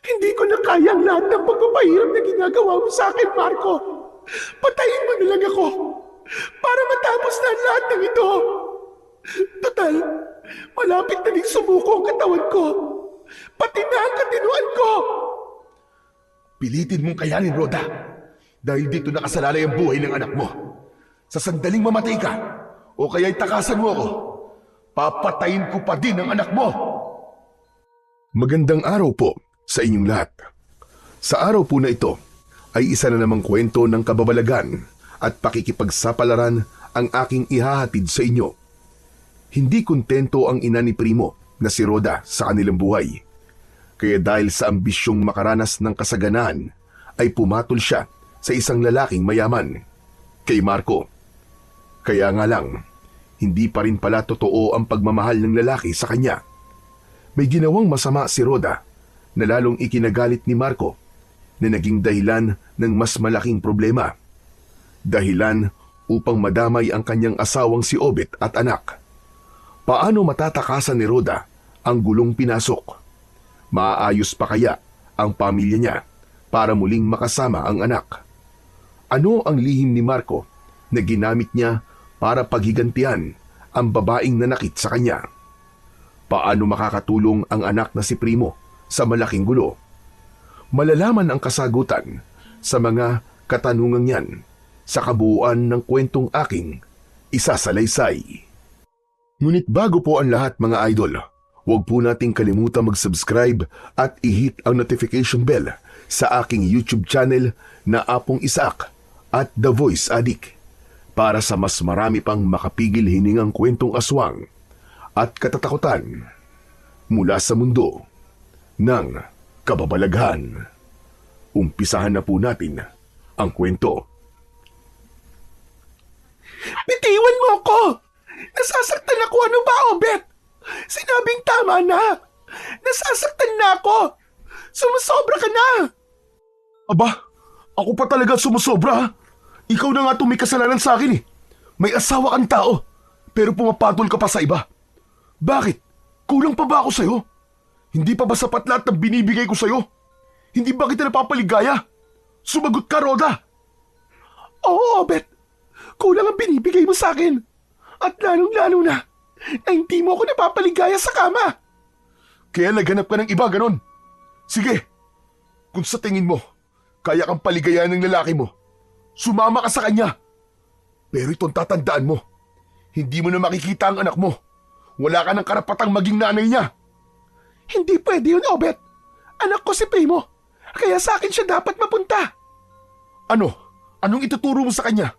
Hindi ko na kaya ang lahat ng pagpapahirap na ginagawa mo sa akin, Marco. Patayin mo na lang ako para matapos na ang lahat ng ito. Total, malapit na rin sumuko ang katawan ko. Pati na ang katinuan ko. Pilitin mong kayanin, Rhoda. Dahil dito nakasalalay ang buhay ng anak mo. Sa sandaling mamatay ka, o kaya'y takasan mo ako, papatayin ko pa din ang anak mo. Magandang araw po sa inyong lahat. Sa araw po na ito, ay isa na namang kwento ng kababalagan at pakikipagsapalaran ang aking ihahatid sa inyo. Hindi kontento ang ina ni Primo na si Rhoda sa kanilang buhay. Kaya dahil sa ambisyong makaranas ng kasaganaan, ay pumatol siya sa isang lalaking mayaman, kay Marco. Kaya nga lang, hindi pa rin pala totoo ang pagmamahal ng lalaki sa kanya. May ginawang masama si Rhoda na lalong ikinagalit ni Marco na naging dahilan ng mas malaking problema. Dahilan upang madamay ang kanyang asawang si Obet at anak. Paano matatakasan ni Rhoda ang gulong pinasok? Maaayos pa kaya ang pamilya niya para muling makasama ang anak? Ano ang lihim ni Marco na ginamit niya para paghigantihan ang babaeng nanakit sa kanya? Paano makakatulong ang anak na si Primo sa malaking gulo? Malalaman ang kasagutan sa mga katanungang yan sa kabuuan ng kwentong aking isasalaysay. Ngunit bago po ang lahat, mga idol, huwag po nating kalimutan mag-subscribe at i-hit ang notification bell sa aking YouTube channel na Apong Isaac at The Voice Addict para sa mas marami pang makapigil hiningang kwentong aswang at katatakutan mula sa mundo ng kababalaghan. Umpisahan na po natin ang kwento. Bitiwan mo ako! Nasasaktan ako, ano ba, Obet? Sinabing tama na! Nasasaktan na ako! Sumusobra ka na! Aba, ako pa talaga sumusobra, ha? Ikaw na nga itong may kasalanan sa akin, eh. May asawa kang tao, pero pumapatol ka pa sa iba. Bakit? Kulang pa ba ako sa'yo? Hindi pa ba sapat lahat ng binibigay ko sa'yo? Hindi ba kita napapaligaya? Sumagot ka, Rhoda! Oo, Obet. Kulang ang binibigay mo sa akin. At lalong-lalo na hindi mo ako napapaligaya sa kama. Kaya naghanap ka ng iba, ganon. Sige, kung sa tingin mo, kaya kang paligayahan ng lalaki mo, sumama ka sa kanya. Pero itong tatandaan mo, hindi mo na makikita ang anak mo. Wala ka ng karapatang maging nanay niya. Hindi pwede yun, Obet. Anak ko si Primo, kaya sa akin siya dapat mapunta. Ano? Anong ituturo mo sa kanya?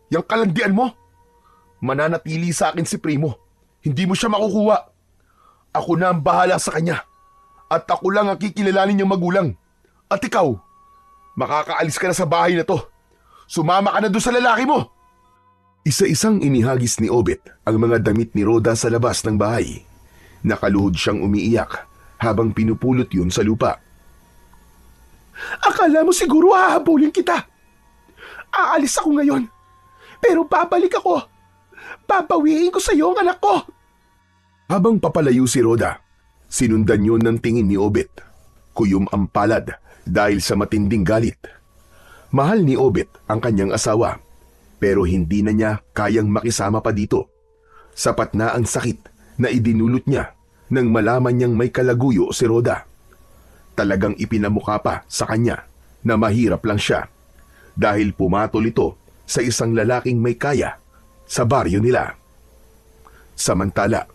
Yang kalandian mo? Mananatili sa akin si Primo. Hindi mo siya makukuha. Ako na ang bahala sa kanya. At ako lang ang kikilalanin niyang magulang. At ikaw, makakaalis ka na sa bahay na to. Sumama ka na doon sa lalaki mo. Isa-isang inihagis ni Obet ang mga damit ni Rhoda sa labas ng bahay. Nakaluhod siyang umiiyak habang pinupulot yun sa lupa. Akala mo siguro hahabulin kita. Aalis ako ngayon. Pero babalik ako. Babawiin ko sa iyo ang anak ko. Habang papalayo si Rhoda, sinundan yun ng tingin ni Obet. Kuyom ang palad dahil sa matinding galit. Mahal ni Obet ang kanyang asawa, pero hindi na niya kayang makisama pa dito. Sapat na ang sakit na idinulot niya nang malaman niyang may kalaguyo si Rhoda. Talagang ipinamukha pa sa kanya na mahirap lang siya dahil pumatol ito sa isang lalaking may kaya sa baryo nila. Samantala,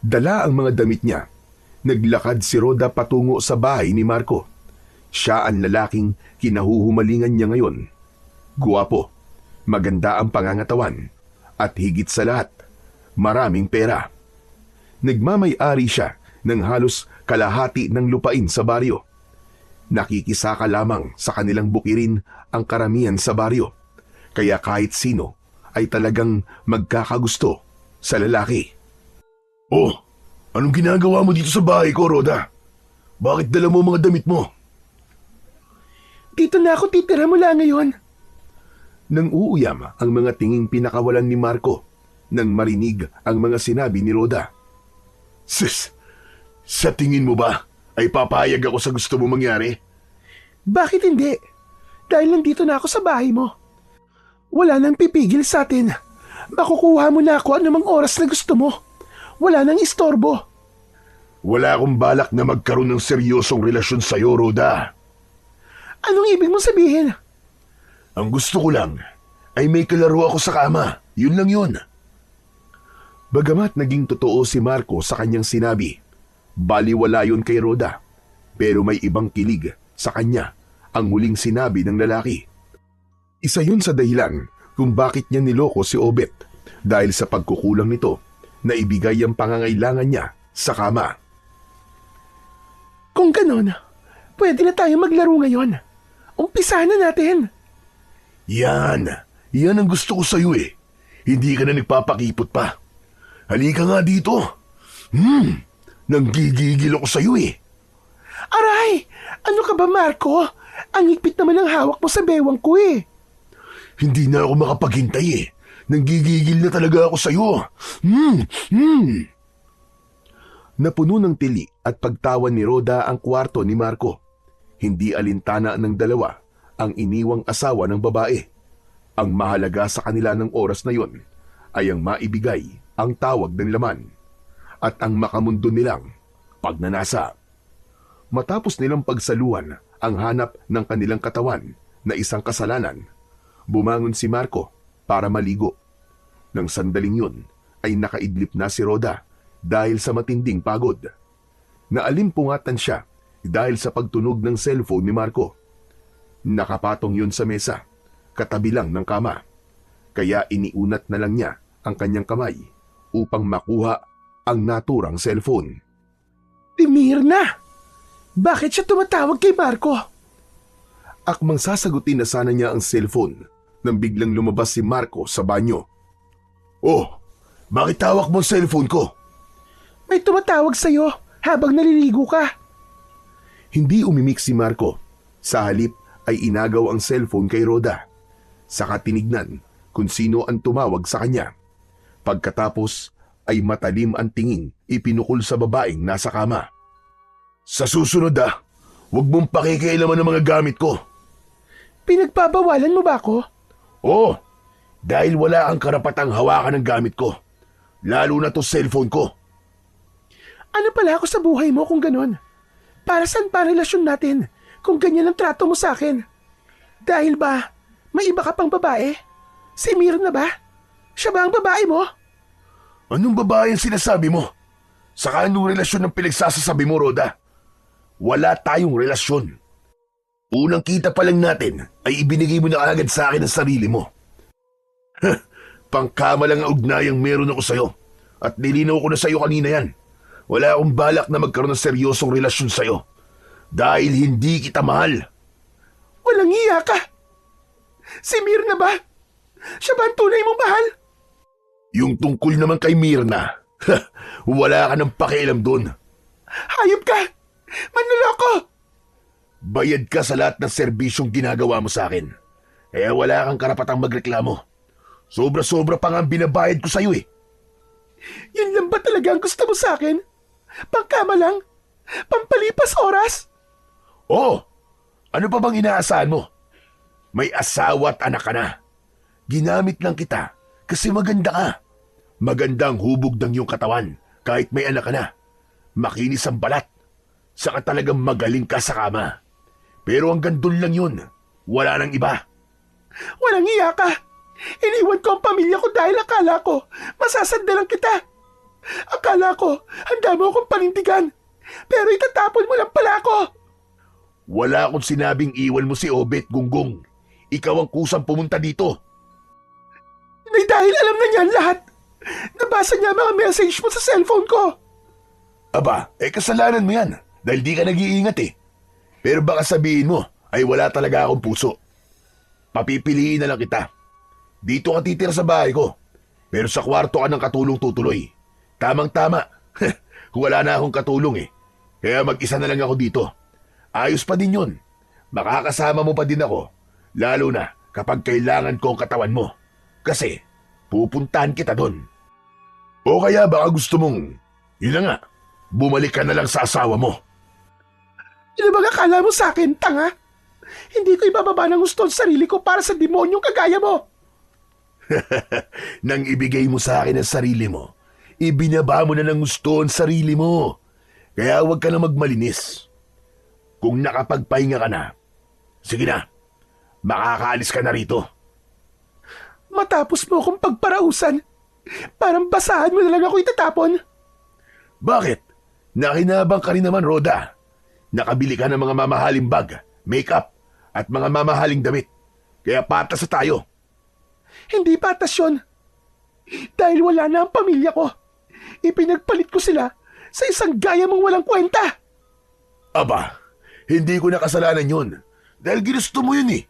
dala ang mga damit niya. Naglakad si Rhoda patungo sa bahay ni Marco. Siya ang lalaking kinahuhumalingan niya ngayon. Guwapo, maganda ang pangangatawan, at higit sa lahat, maraming pera. Nagmamay-ari siya ng halos kalahati ng lupain sa baryo. Nakikisaka lamang sa kanilang bukirin ang karamihan sa baryo, kaya kahit sino ay talagang magkakagusto sa lalaki. Oh, anong ginagawa mo dito sa bahay ko, Rhoda? Bakit dala mo mga damit mo? Dito na ako titira mula ngayon. Nang uuyam ang mga tinging pinakawalan ni Marco nang marinig ang mga sinabi ni Rhoda. Sis, sa tingin mo ba ay papayag ako sa gusto mo mangyari. Bakit hindi? Dahil nandito na ako sa bahay mo. Wala nang pipigil sa atin. Makukuha mo na ako anumang oras na gusto mo. Wala nang istorbo. Wala akong balak na magkaroon ng seryosong relasyon sa'yo, Rhoda. Anong ibig mong sabihin? Ang gusto ko lang ay may kalaro ako sa kama. Yun lang yun. Bagamat naging totoo si Marco sa kanyang sinabi, baliwala yun kay Rhoda. Pero may ibang kilig sa kanya ang huling sinabi ng lalaki. Isa yun sa dahilan kung bakit niya niloko si Obet dahil sa pagkukulang nito na ibigay ang pangangailangan niya sa kama. Kung ganon, pwede na tayo maglaro ngayon. Umpisahan na natin. Yan ang gusto ko sa'yo eh. Hindi ka na nagpapakipot pa. Halika nga dito. Nanggigigil ako sa'yo eh. Aray! Ano ka ba, Marco? Ang higpit naman ng hawak mo sa bewang ko eh. Hindi na ako makapaghintay eh. Nanggigigil na talaga ako sa'yo. Napuno ng tili at pagtawa ni Rhoda ang kwarto ni Marco. Hindi alintana ng dalawa ang iniwang asawa ng babae. Ang mahalaga sa kanila ng oras na yon ay ang maibigay ang tawag ng laman at ang makamundo nilang pagnanasa. Matapos nilang pagsaluhan ang hanap ng kanilang katawan na isang kasalanan, bumangon si Marco para maligo. Nang sandaling yun ay nakaidlip na si Rhoda dahil sa matinding pagod. Naalimpungatan siya dahil sa pagtunog ng cellphone ni Marco. Nakapatong yun sa mesa, katabi lang ng kama. Kaya iniunat na lang niya ang kanyang kamay upang makuha ang naturang cellphone. Mirna! Bakit siya tumatawag kay Marco? Akmang sasagutin na sana niya ang cellphone nang biglang lumabas si Marco sa banyo. Oh, bakit tawag mo ang cellphone ko? May tumatawag sa'yo habang naliligo ka. Hindi umimik si Marco. Sa halip ay inagaw ang cellphone kay Rhoda. Saka tinignan kung sino ang tumawag sa kanya. Pagkatapos ay matalim ang tinging ipinukol sa babaeng nasa kama. Sa susunod huwag mong pakikialaman ng mga gamit ko. Pinagbabawalan mo ba ako? Oo, dahil wala kang karapatang hawakan ng gamit ko. Lalo na to cellphone ko. Ano pala ako sa buhay mo kung ganon? Para saan pa relasyon natin kung ganyan ang trato mo sa akin? Dahil ba, may iba ka pang babae? Si Mirna ba? Siya ba ang babae mo? Anong babae ang sinasabi mo? Saka anong relasyon ng pinagsasasabi mo, Rhoda? Wala tayong relasyon. Unang kita pa lang natin ay ibinigay mo na agad sa akin ang sarili mo. Pangkama lang ang ugnayang meron ako sa'yo at nilinaw ko na sa'yo kanina yan. Wala akong balak na magkaroon ng seryosong relasyon sa'yo dahil hindi kita mahal. Walang iya ka! Si Mirna ba? Siya ba ang tunay mong mahal? Yung tungkol naman kay Mirna, wala ka ng pakialam doon. Hayop ka! Manloloko! Bayad ka sa lahat ng serbisyong ginagawa mo sa akin. Kaya wala kang karapatang magreklamo. Sobra-sobra pa nga ang binabayad ko sa'yo eh. Yun lang ba talaga ang gusto mo sa akin? Pangkama lang? Pampalipas oras? Oo. Ano pa bang inaasahan mo? May asawa at anak ka na. Ginamit lang kita kasi maganda ka. Maganda ang hubog ng iyong katawan kahit may anak ka na. Makinis ang balat. Saka talagang magaling ka sa kama. Pero hanggang doon lang yun. Wala nang iba. Walang iya ka! Iniwan ko ang pamilya ko dahil akala ko masasandalan kita. Akala ko handa mo akong panindigan. Pero itatapon mo lang pala ako. Wala akong sinabing iwan mo si Obet, Gunggong. Ikaw ang kusang pumunta dito. Dahil alam na niya lahat. Nabasa niya mga message mo sa cellphone ko. Aba, kasalanan mo yan dahil di ka nag-iingat eh. Pero baka sabihin mo ay wala talaga akong puso. Papipiliin na lang kita. Dito ka titira sa bahay ko. Pero sa kwarto ka ng katulong tutuloy. Tamang-tama. Wala na akong katulong eh. Kaya mag-isa na lang ako dito. Ayos pa din yun. Makakasama mo pa din ako. Lalo na kapag kailangan ko ang katawan mo. Kasi pupuntahan kita doon. O kaya baka gusto mong, yun na nga, bumalik ka na lang sa asawa mo. bang akala mo sa akin, tanga? Hindi ko ibababa ng gusto ang sarili ko para sa demonyong kagaya mo. Nang ibigay mo sa akin ang sarili mo, ibinaba mo na ng gusto ang sarili mo. Kaya huwag ka na magmalinis. Kung nakapagpahinga ka na, sige na, makakaalis ka na rito. Matapos mo akong pagparausan, parang basahan mo na lang ako itatapon. Bakit? Nakinabang ka rin naman, Rhoda. Nakabili ka ng mga mamahaling bag, makeup, at mga mamahaling damit. Kaya patas na tayo. Hindi patas yun. Dahil wala na ang pamilya ko, ipinagpalit ko sila sa isang gaya mong walang kwenta. Aba, hindi ko nakasalanan yun. Dahil ginusto mo yun eh.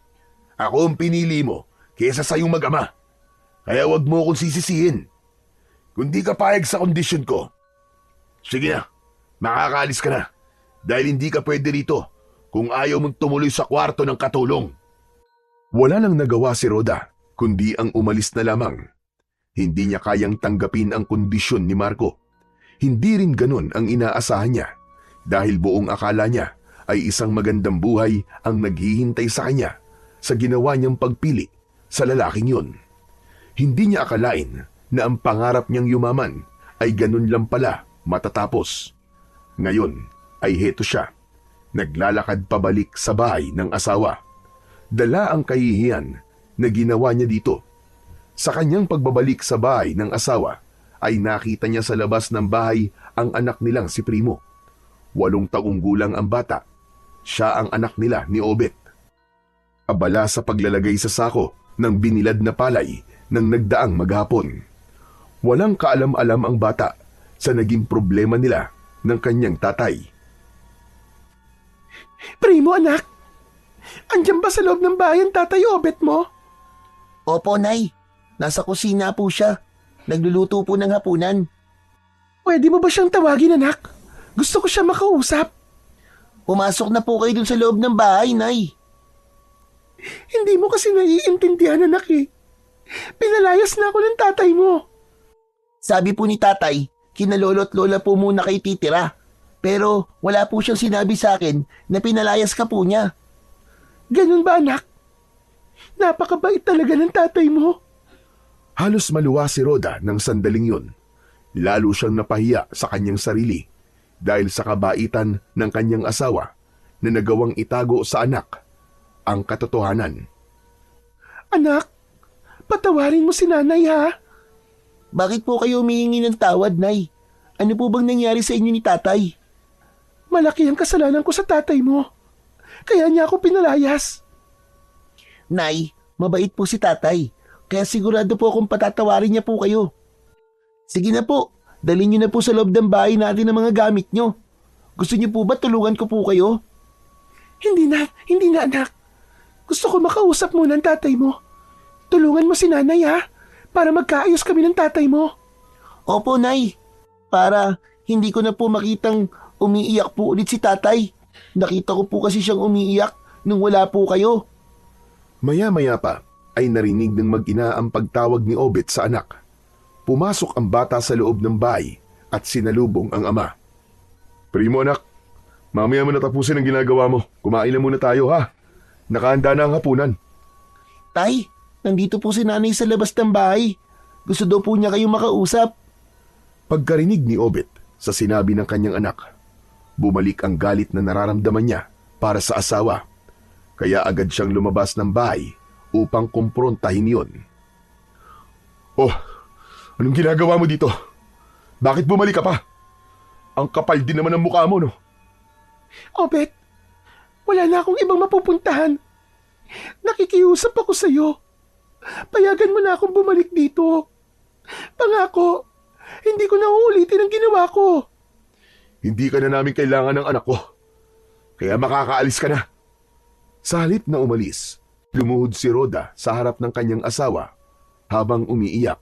Ako ang pinili mo kaysa sa'yong mag-ama. Kaya wag mo akong sisisihin. Kung di ka payag sa kondisyon ko, sige na, makakaalis ka na. Dahil hindi ka pwede rito kung ayaw mong tumuloy sa kwarto ng katulong. Wala nang nagawa si Rhoda, kundi ang umalis na lamang. Hindi niya kayang tanggapin ang kondisyon ni Marco. Hindi rin ganun ang inaasahan niya dahil buong akala niya ay isang magandang buhay ang naghihintay sa kanya sa ginawa niyang pagpili sa lalaking yun. Hindi niya akalain na ang pangarap niyang yumaman ay ganun lang pala matatapos. Ngayon ay heto siya, naglalakad pabalik sa bahay ng asawa. Dala ang kahihiyan na ginawa niya dito. Sa kanyang pagbabalik sa bahay ng asawa, ay nakita niya sa labas ng bahay ang anak nilang si Primo. 8 taong gulang ang bata. Siya ang anak nila ni Obet. Abala sa paglalagay sa sako ng binilad na palay ng nagdaang maghapon. Walang kaalam-alam ang bata sa naging problema nila ng kanyang tatay. Primo, anak, andyan ba sa loob ng bahay ang tatay Obet mo? Opo, Nay. Nasa kusina po siya. Nagluluto po ng hapunan. Pwede mo ba siyang tawagin, anak? Gusto ko siya makausap. Pumasok na po kayo dun sa loob ng bahay, Nay. Hindi mo kasi naiintindihan, anak eh. Pinalayas na ako ng tatay mo. Sabi po ni tatay, kinalolo't lola po muna kayo titira. Pero wala po siyang sinabi sa akin na pinalayas ka po niya. Ganun ba, anak? Napakabait talaga ng tatay mo. Halos maluwa si Rhoda ng sandaling yun. Lalo siyang napahiya sa kanyang sarili dahil sa kabaitan ng kanyang asawa na nagawang itago sa anak ang katotohanan. Anak, patawarin mo si nanay, ha? Bakit po kayo humihingi ng tawad, Nay? Ano po bang nangyari sa inyo ni tatay? Malaki ang kasalanan ko sa tatay mo. Kaya niya ako pinalayas. Nay, mabait po si tatay. Kaya sigurado po akong patatawarin niya po kayo. Sige na po, dalhin niyo na po sa loob ng bahay natin ang mga gamit niyo. Gusto niyo po ba tulungan ko po kayo? Hindi na, anak. Gusto ko makausap muna ang tatay mo. Tulungan mo si nanay, ha? Para magkaayos kami ng tatay mo. Opo, Nay. Para hindi ko na po makitang umiiyak po ulit si tatay. Nakita ko po kasi siyang umiiyak nung wala po kayo. Maya-maya pa ay narinig ng mag-ina ang pagtawag ni Obet sa anak. Pumasok ang bata sa loob ng bahay at sinalubong ang ama. Primo, anak, mamaya mo natapusin ang ginagawa mo. Kumain na muna tayo, ha? Nakahanda na ang hapunan. Tay, nandito po si nanay sa labas ng bahay. Gusto daw po niya kayong makausap. Pagkarinig ni Obet sa sinabi ng kanyang anak, bumalik ang galit na nararamdaman niya para sa asawa. Kaya agad siyang lumabas ng bahay upang kumprontahin yon. Oh, anong ginagawa mo dito? Bakit bumalik ka pa? Ang kapal din naman ng mukha mo, no? Obet, wala na akong ibang mapupuntahan. Nakikiusap ako sa'yo. Payagan mo na akong bumalik dito. Pangako, hindi ko na uulitin ang ginawa ko. Hindi ka na namin kailangan ng anak ko. Kaya makakaalis ka na. Sa halip na umalis, lumuhod si Rhoda sa harap ng kanyang asawa habang umiiyak.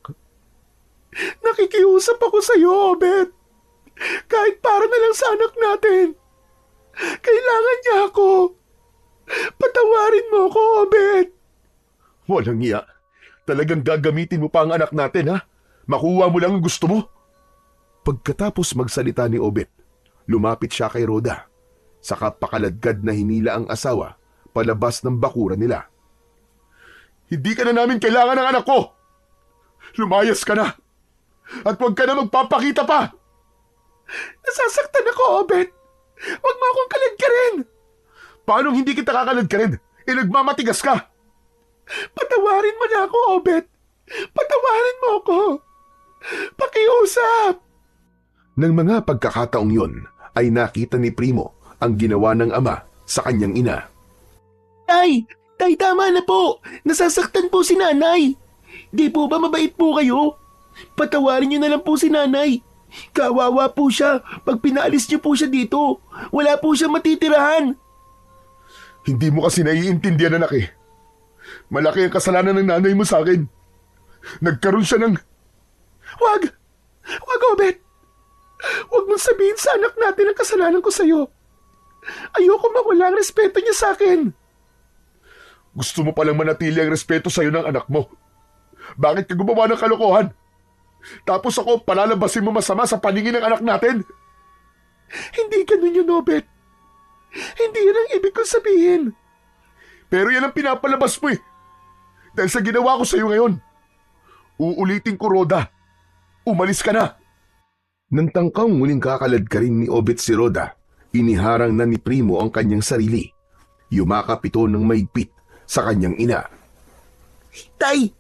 Nakikiusap ako sa iyo, Obet. Kahit para na lang sa anak natin. Kailangan niya ako. Patawarin mo ako, Obet. Walang iya. Talagang gagamitin mo pa ang anak natin, ha? Makuha mo lang ang gusto mo. Pagkatapos magsalita ni Obet, lumapit siya kay Rhoda. Saka pakaladkad na hinila ang asawa palabas ng bakuran nila. Hindi ka na namin kailangan ng anak ko! Lumayas ka na! At huwag ka na magpapakita pa! Nasasaktan ako, Obet. Huwag mo akong kaladkarin. Paano hindi kita kakaladkarin? Nagmamatigas ka! Patawarin mo na ako, Obet. Patawarin mo ako. Pakiusap. Nang mga pagkakataong yun, ay nakita ni Primo ang ginawa ng ama sa kanyang ina. Tay! Tay, tama na po! Nasasaktan po si nanay! Di po ba mabait po kayo? Patawarin niyo na lang po si nanay. Kawawa po siya pag pinaalis niyo po siya dito. Wala po siya matitirahan. Hindi mo kasi naiintindihan, anak eh. Malaki ang kasalanan ng nanay mo sa akin. Nagkaroon siya ng... Wag! Wag, Obet! Huwag mong sabihin sa anak natin ang kasalanan ko sa'yo. Ayoko mawala ang respeto niya sa akin. Gusto mo palang manatili ang respeto sa'yo ng anak mo. Bakit ka gumawa ng kalokohan? Tapos ako palalabasin mo masama sa paningin ng anak natin? Hindi ganun yun, Obet. Hindi yan ang ibig kong sabihin. Pero yan ang pinapalabas mo eh. Dahil sa ginawa ko sa'yo ngayon. Uulitin ko, Roda. Umalis ka na. Nang tangkang muling kakaladkarin ni Obet si Roda, iniharang na ni Primo ang kanyang sarili. Yumakap ito ng maigpit sa kanyang ina. Tay!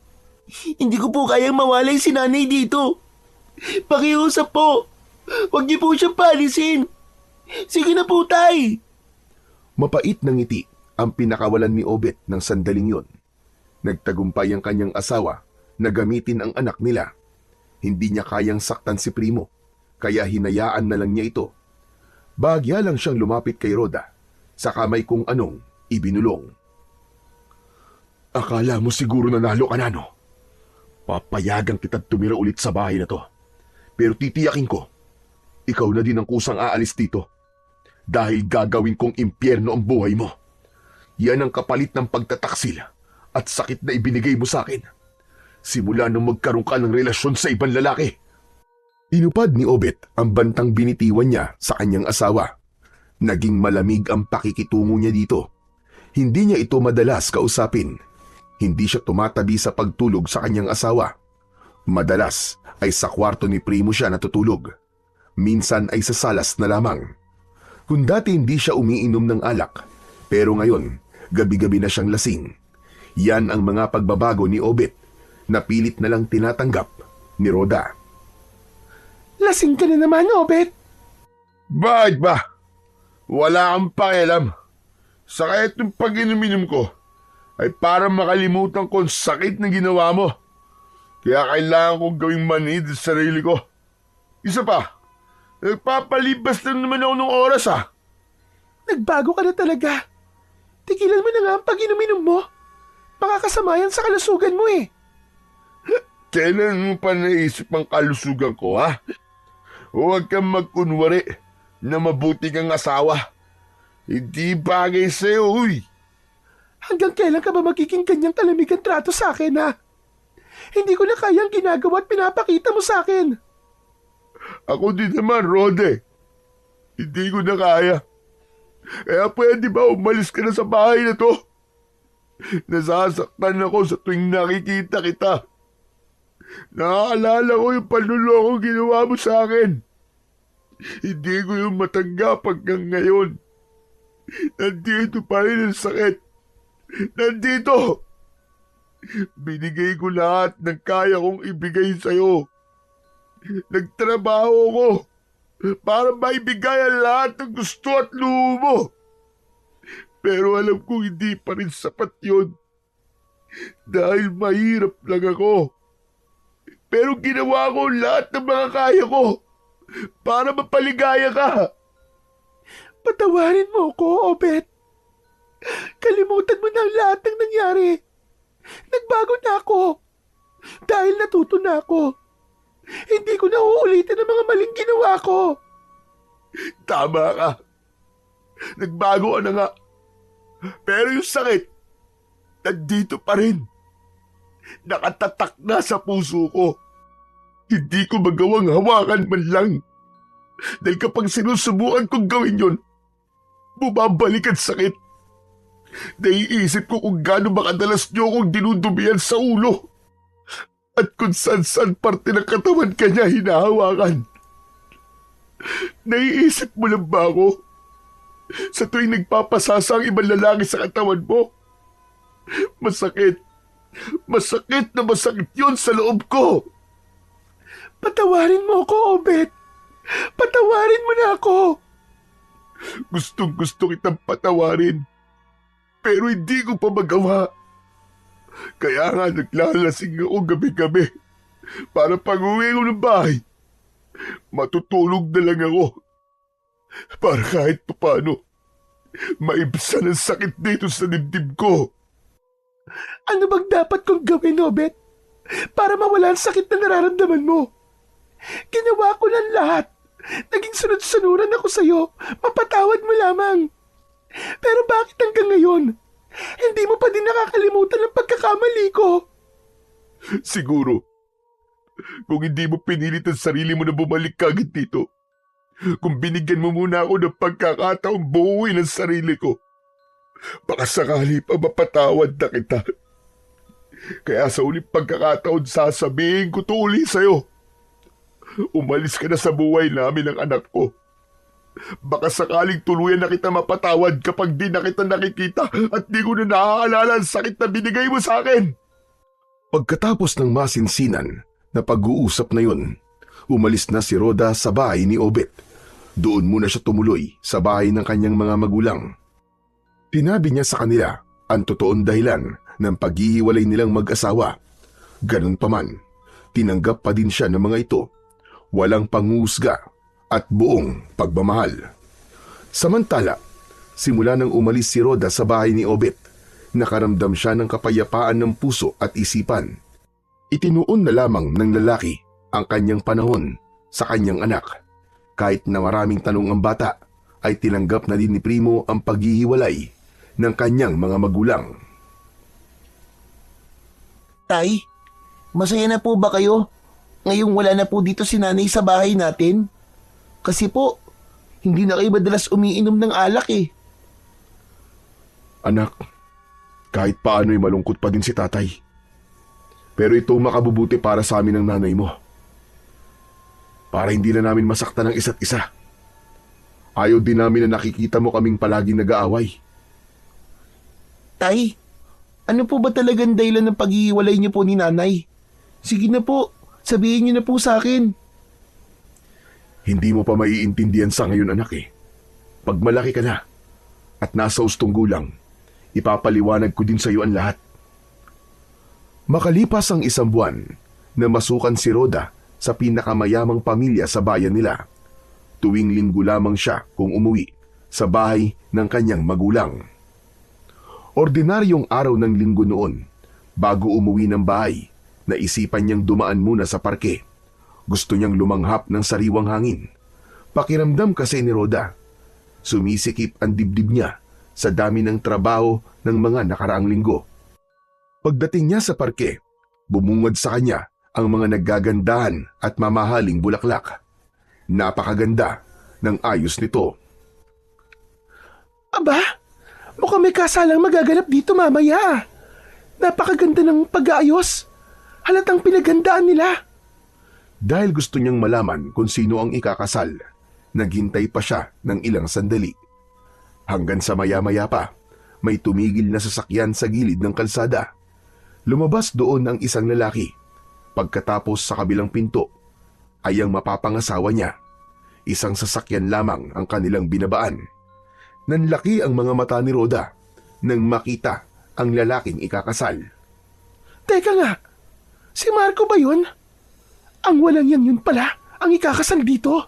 Hindi ko po kayang mawalay si nanay dito. Pakiusap po. Huwag niyo po siyang paalisin. Sige na po, tay. Mapait na ngiti ang pinakawalan ni Obet ng sandaling yon. Nagtagumpay ang kanyang asawa na gamitin ang anak nila. Hindi niya kayang saktan si Primo, kaya hinayaan na lang niya ito. Bahagya lang siyang lumapit kay Roda sa kamay kung anong ibinulong. Akala mo siguro nanalo ka na, no? Papayagan kita tumira ulit sa bahay na to. Pero titiyakin ko, ikaw na din ang kusang aalis dito. Dahil gagawin kong impyerno ang buhay mo. Yan ang kapalit ng pagtataksil at sakit na ibinigay mo sa akin. Simula nung magkaroon ka ng relasyon sa ibang lalaki. Inupad ni Obet ang bantang binitiwan niya sa kanyang asawa. Naging malamig ang pakikitungo niya dito. Hindi niya ito madalas kausapin. Hindi siya tumatabi sa pagtulog sa kanyang asawa. Madalas ay sa kwarto ni Primo siya natutulog. Minsan ay sa salas na lamang. Kung dati hindi siya umiinom ng alak, pero ngayon, gabi-gabi na siyang lasing. Yan ang mga pagbabago ni Obet na pilit na lang tinatanggap ni Roda. Lasing ka na naman, Obet. Bakit ba? Wala kang pakialam. Saka itong pag-inuminom ko ay para makalimutan ko ang sakit na ginawa mo. Kaya kailangan kong gawing manhid sa sarili ko. Isa pa, nagpapalibas lang naman ako ng oras Nagbago ka na talaga. Tigilan mo na nga ang pag-inuminom mo. Makakasama yan sa kalusugan mo eh. Kailan mo pa naisip ang kalusugan ko, ha? Huwag kang magkunwari na mabuti kang asawa. Hindi bagay sa'yo, huy. Hanggang kailan ka ba magiging ganyang kalamig ang trato sa akin, ha? Hindi ko na kayang ginagawa at pinapakita mo sa akin. Ako din naman, Rode. Hindi ko na kaya. Kaya pwede ba umalis ka na sa bahay na to? Nasasaktan ako sa tuwing nakikita kita. Naaalala ko yung panluloko ginawa mo sa akin. Hindi ko yung matanggap hanggang ngayon. Nandito pa rin ang sakit. Nandito! Binigay ko lahat ng kaya kong ibigay sa'yo. Nagtrabaho ko para maibigay ang lahat ng gusto at luho mo. Pero alam kong hindi pa rin sapat yun. Dahil mahirap lang ako. Pero ginawa ko lahat ng mga kaya ko para mapaligaya ka. Patawarin mo ko, Obet. Kalimutan mo na ang lahat ng nangyari. Nagbago na ako. Dahil natuto na ako. Hindi ko na uulitin ang mga maling ginawa ko. Tama ka. Nagbago ka na nga. Pero yung sakit, nandito pa rin. Nakatatak na sa puso ko. Hindi ko magawang hawakan man lang. Dahil kapag sinusubukan kong gawin yun, Bumabalik ang sakit. Naiisip ko kung gaano makadalas niyo akong dinudumihan sa ulo. At kung saan-saan parte ng katawan kanya hinahawakan. Naiisip mo lang ba ako? Sa tuwing nagpapasasa ang ibang lalaki sa katawan mo. Masakit. Masakit na masakit yun sa loob ko. Patawarin mo ako, Obet. Patawarin mo na ako. Gustong-gusto kitang patawarin. Pero hindi ko pa magawa. Kaya nga naglalasing ako gabi-gabi. Para pag-uwi ko ng bahay, matutulog na lang ako. Para kahit paano, maibsan ang sakit dito sa dibdib ko. Ano bang dapat kong gawin, Obet? Para mawala ang sakit na nararamdaman mo. Ginawa ko ng lahat. Naging sunod-sunuran ako sa'yo. Mapatawad mo lamang. Pero bakit hanggang ngayon? Hindi mo pa din nakakalimutan ang pagkakamali ko. Siguro, kung hindi mo pinilit ang sarili mo na bumalik kagad dito, kung binigyan mo muna ako ng pagkakataong buuin ang sarili ko, baka sakali pa mapatawad na kita. Kaya sa ulit pagkakataon sasabihin ko to uli sa'yo. Umalis ka na sa buhay namin ng anak ko. Baka sakaling tuluyan na kita mapatawad kapag di na kita nakikita at di ko na naaalala ang sakit na binigay mo sa akin. Pagkatapos ng masinsinan na pag-uusap na yun, umalis na si Rhoda sa bahay ni Obet. Doon muna siya tumuloy sa bahay ng kanyang mga magulang. Tinabi niya sa kanila ang totoong dahilan ng paghihiwalay nilang mag-asawa. Ganun pa man, tinanggap pa din siya ng mga ito. Walang pangusga at buong pagmamahal. Samantala, simula nang umalis si Rhoda sa bahay ni Obet, nakaramdam siya ng kapayapaan ng puso at isipan. Itinuon na lamang ng lalaki ang kanyang panahon sa kanyang anak. Kahit na maraming tanong ang bata, ay tinanggap na din ni Primo ang paghihiwalay ng kanyang mga magulang. Tay, masaya na po ba kayo? Ngayong wala na po dito si nanay sa bahay natin? Kasi po, hindi na kayo madalas umiinom ng alak eh. Anak, kahit paano'y malungkot pa din si tatay. Pero ito makabubuti para sa amin ng nanay mo. Para hindi na namin masaktan ng isa't isa. Ayaw din namin na nakikita mo kaming palaging nag-aaway. Tay, ano po ba talagang dahilan ng paghihiwalay niyo po ni nanay? Sige na po, sabihin niyo na po sa akin. Hindi mo pa maiintindihan sa ngayon, anak eh. Pag malaki ka na at nasa ustong gulang, ipapaliwanag ko din sa iyo ang lahat. Makalipas ang 1 buwan na masukan si Rhoda sa pinakamayamang pamilya sa bayan nila, tuwing linggo lamang siya kung umuwi sa bahay ng kanyang magulang. Ordinaryong araw ng linggo noon, bago umuwi ng bahay, naisipan niyang dumaan muna sa parke. Gusto niyang lumanghap ng sariwang hangin. Pakiramdam kasi ni Rhoda, sumisikip ang dibdib niya sa dami ng trabaho ng mga nakaraang linggo. Pagdating niya sa parke, bumungad sa kanya ang mga naggagandahan at mamahaling bulaklak. Napakaganda ng ayos nito. Aba, mukhang may kasalang magaganap dito mamaya. Napakaganda ng pag-aayos. Halatang pinagandaan nila. Dahil gusto niyang malaman kung sino ang ikakasal, naghintay pa siya ng ilang sandali. Hanggang sa maya-maya pa, may tumigil na sasakyan sa gilid ng kalsada. Lumabas doon ang isang lalaki. Pagkatapos sa kabilang pinto, ay ang mapapangasawa niya. Isang sasakyan lamang ang kanilang binabaan. Nanlaki ang mga mata ni Rhoda nang makita ang lalaking ikakasal. Teka nga, si Marco ba yun? Ang walang yan yun pala ang ikakasal dito.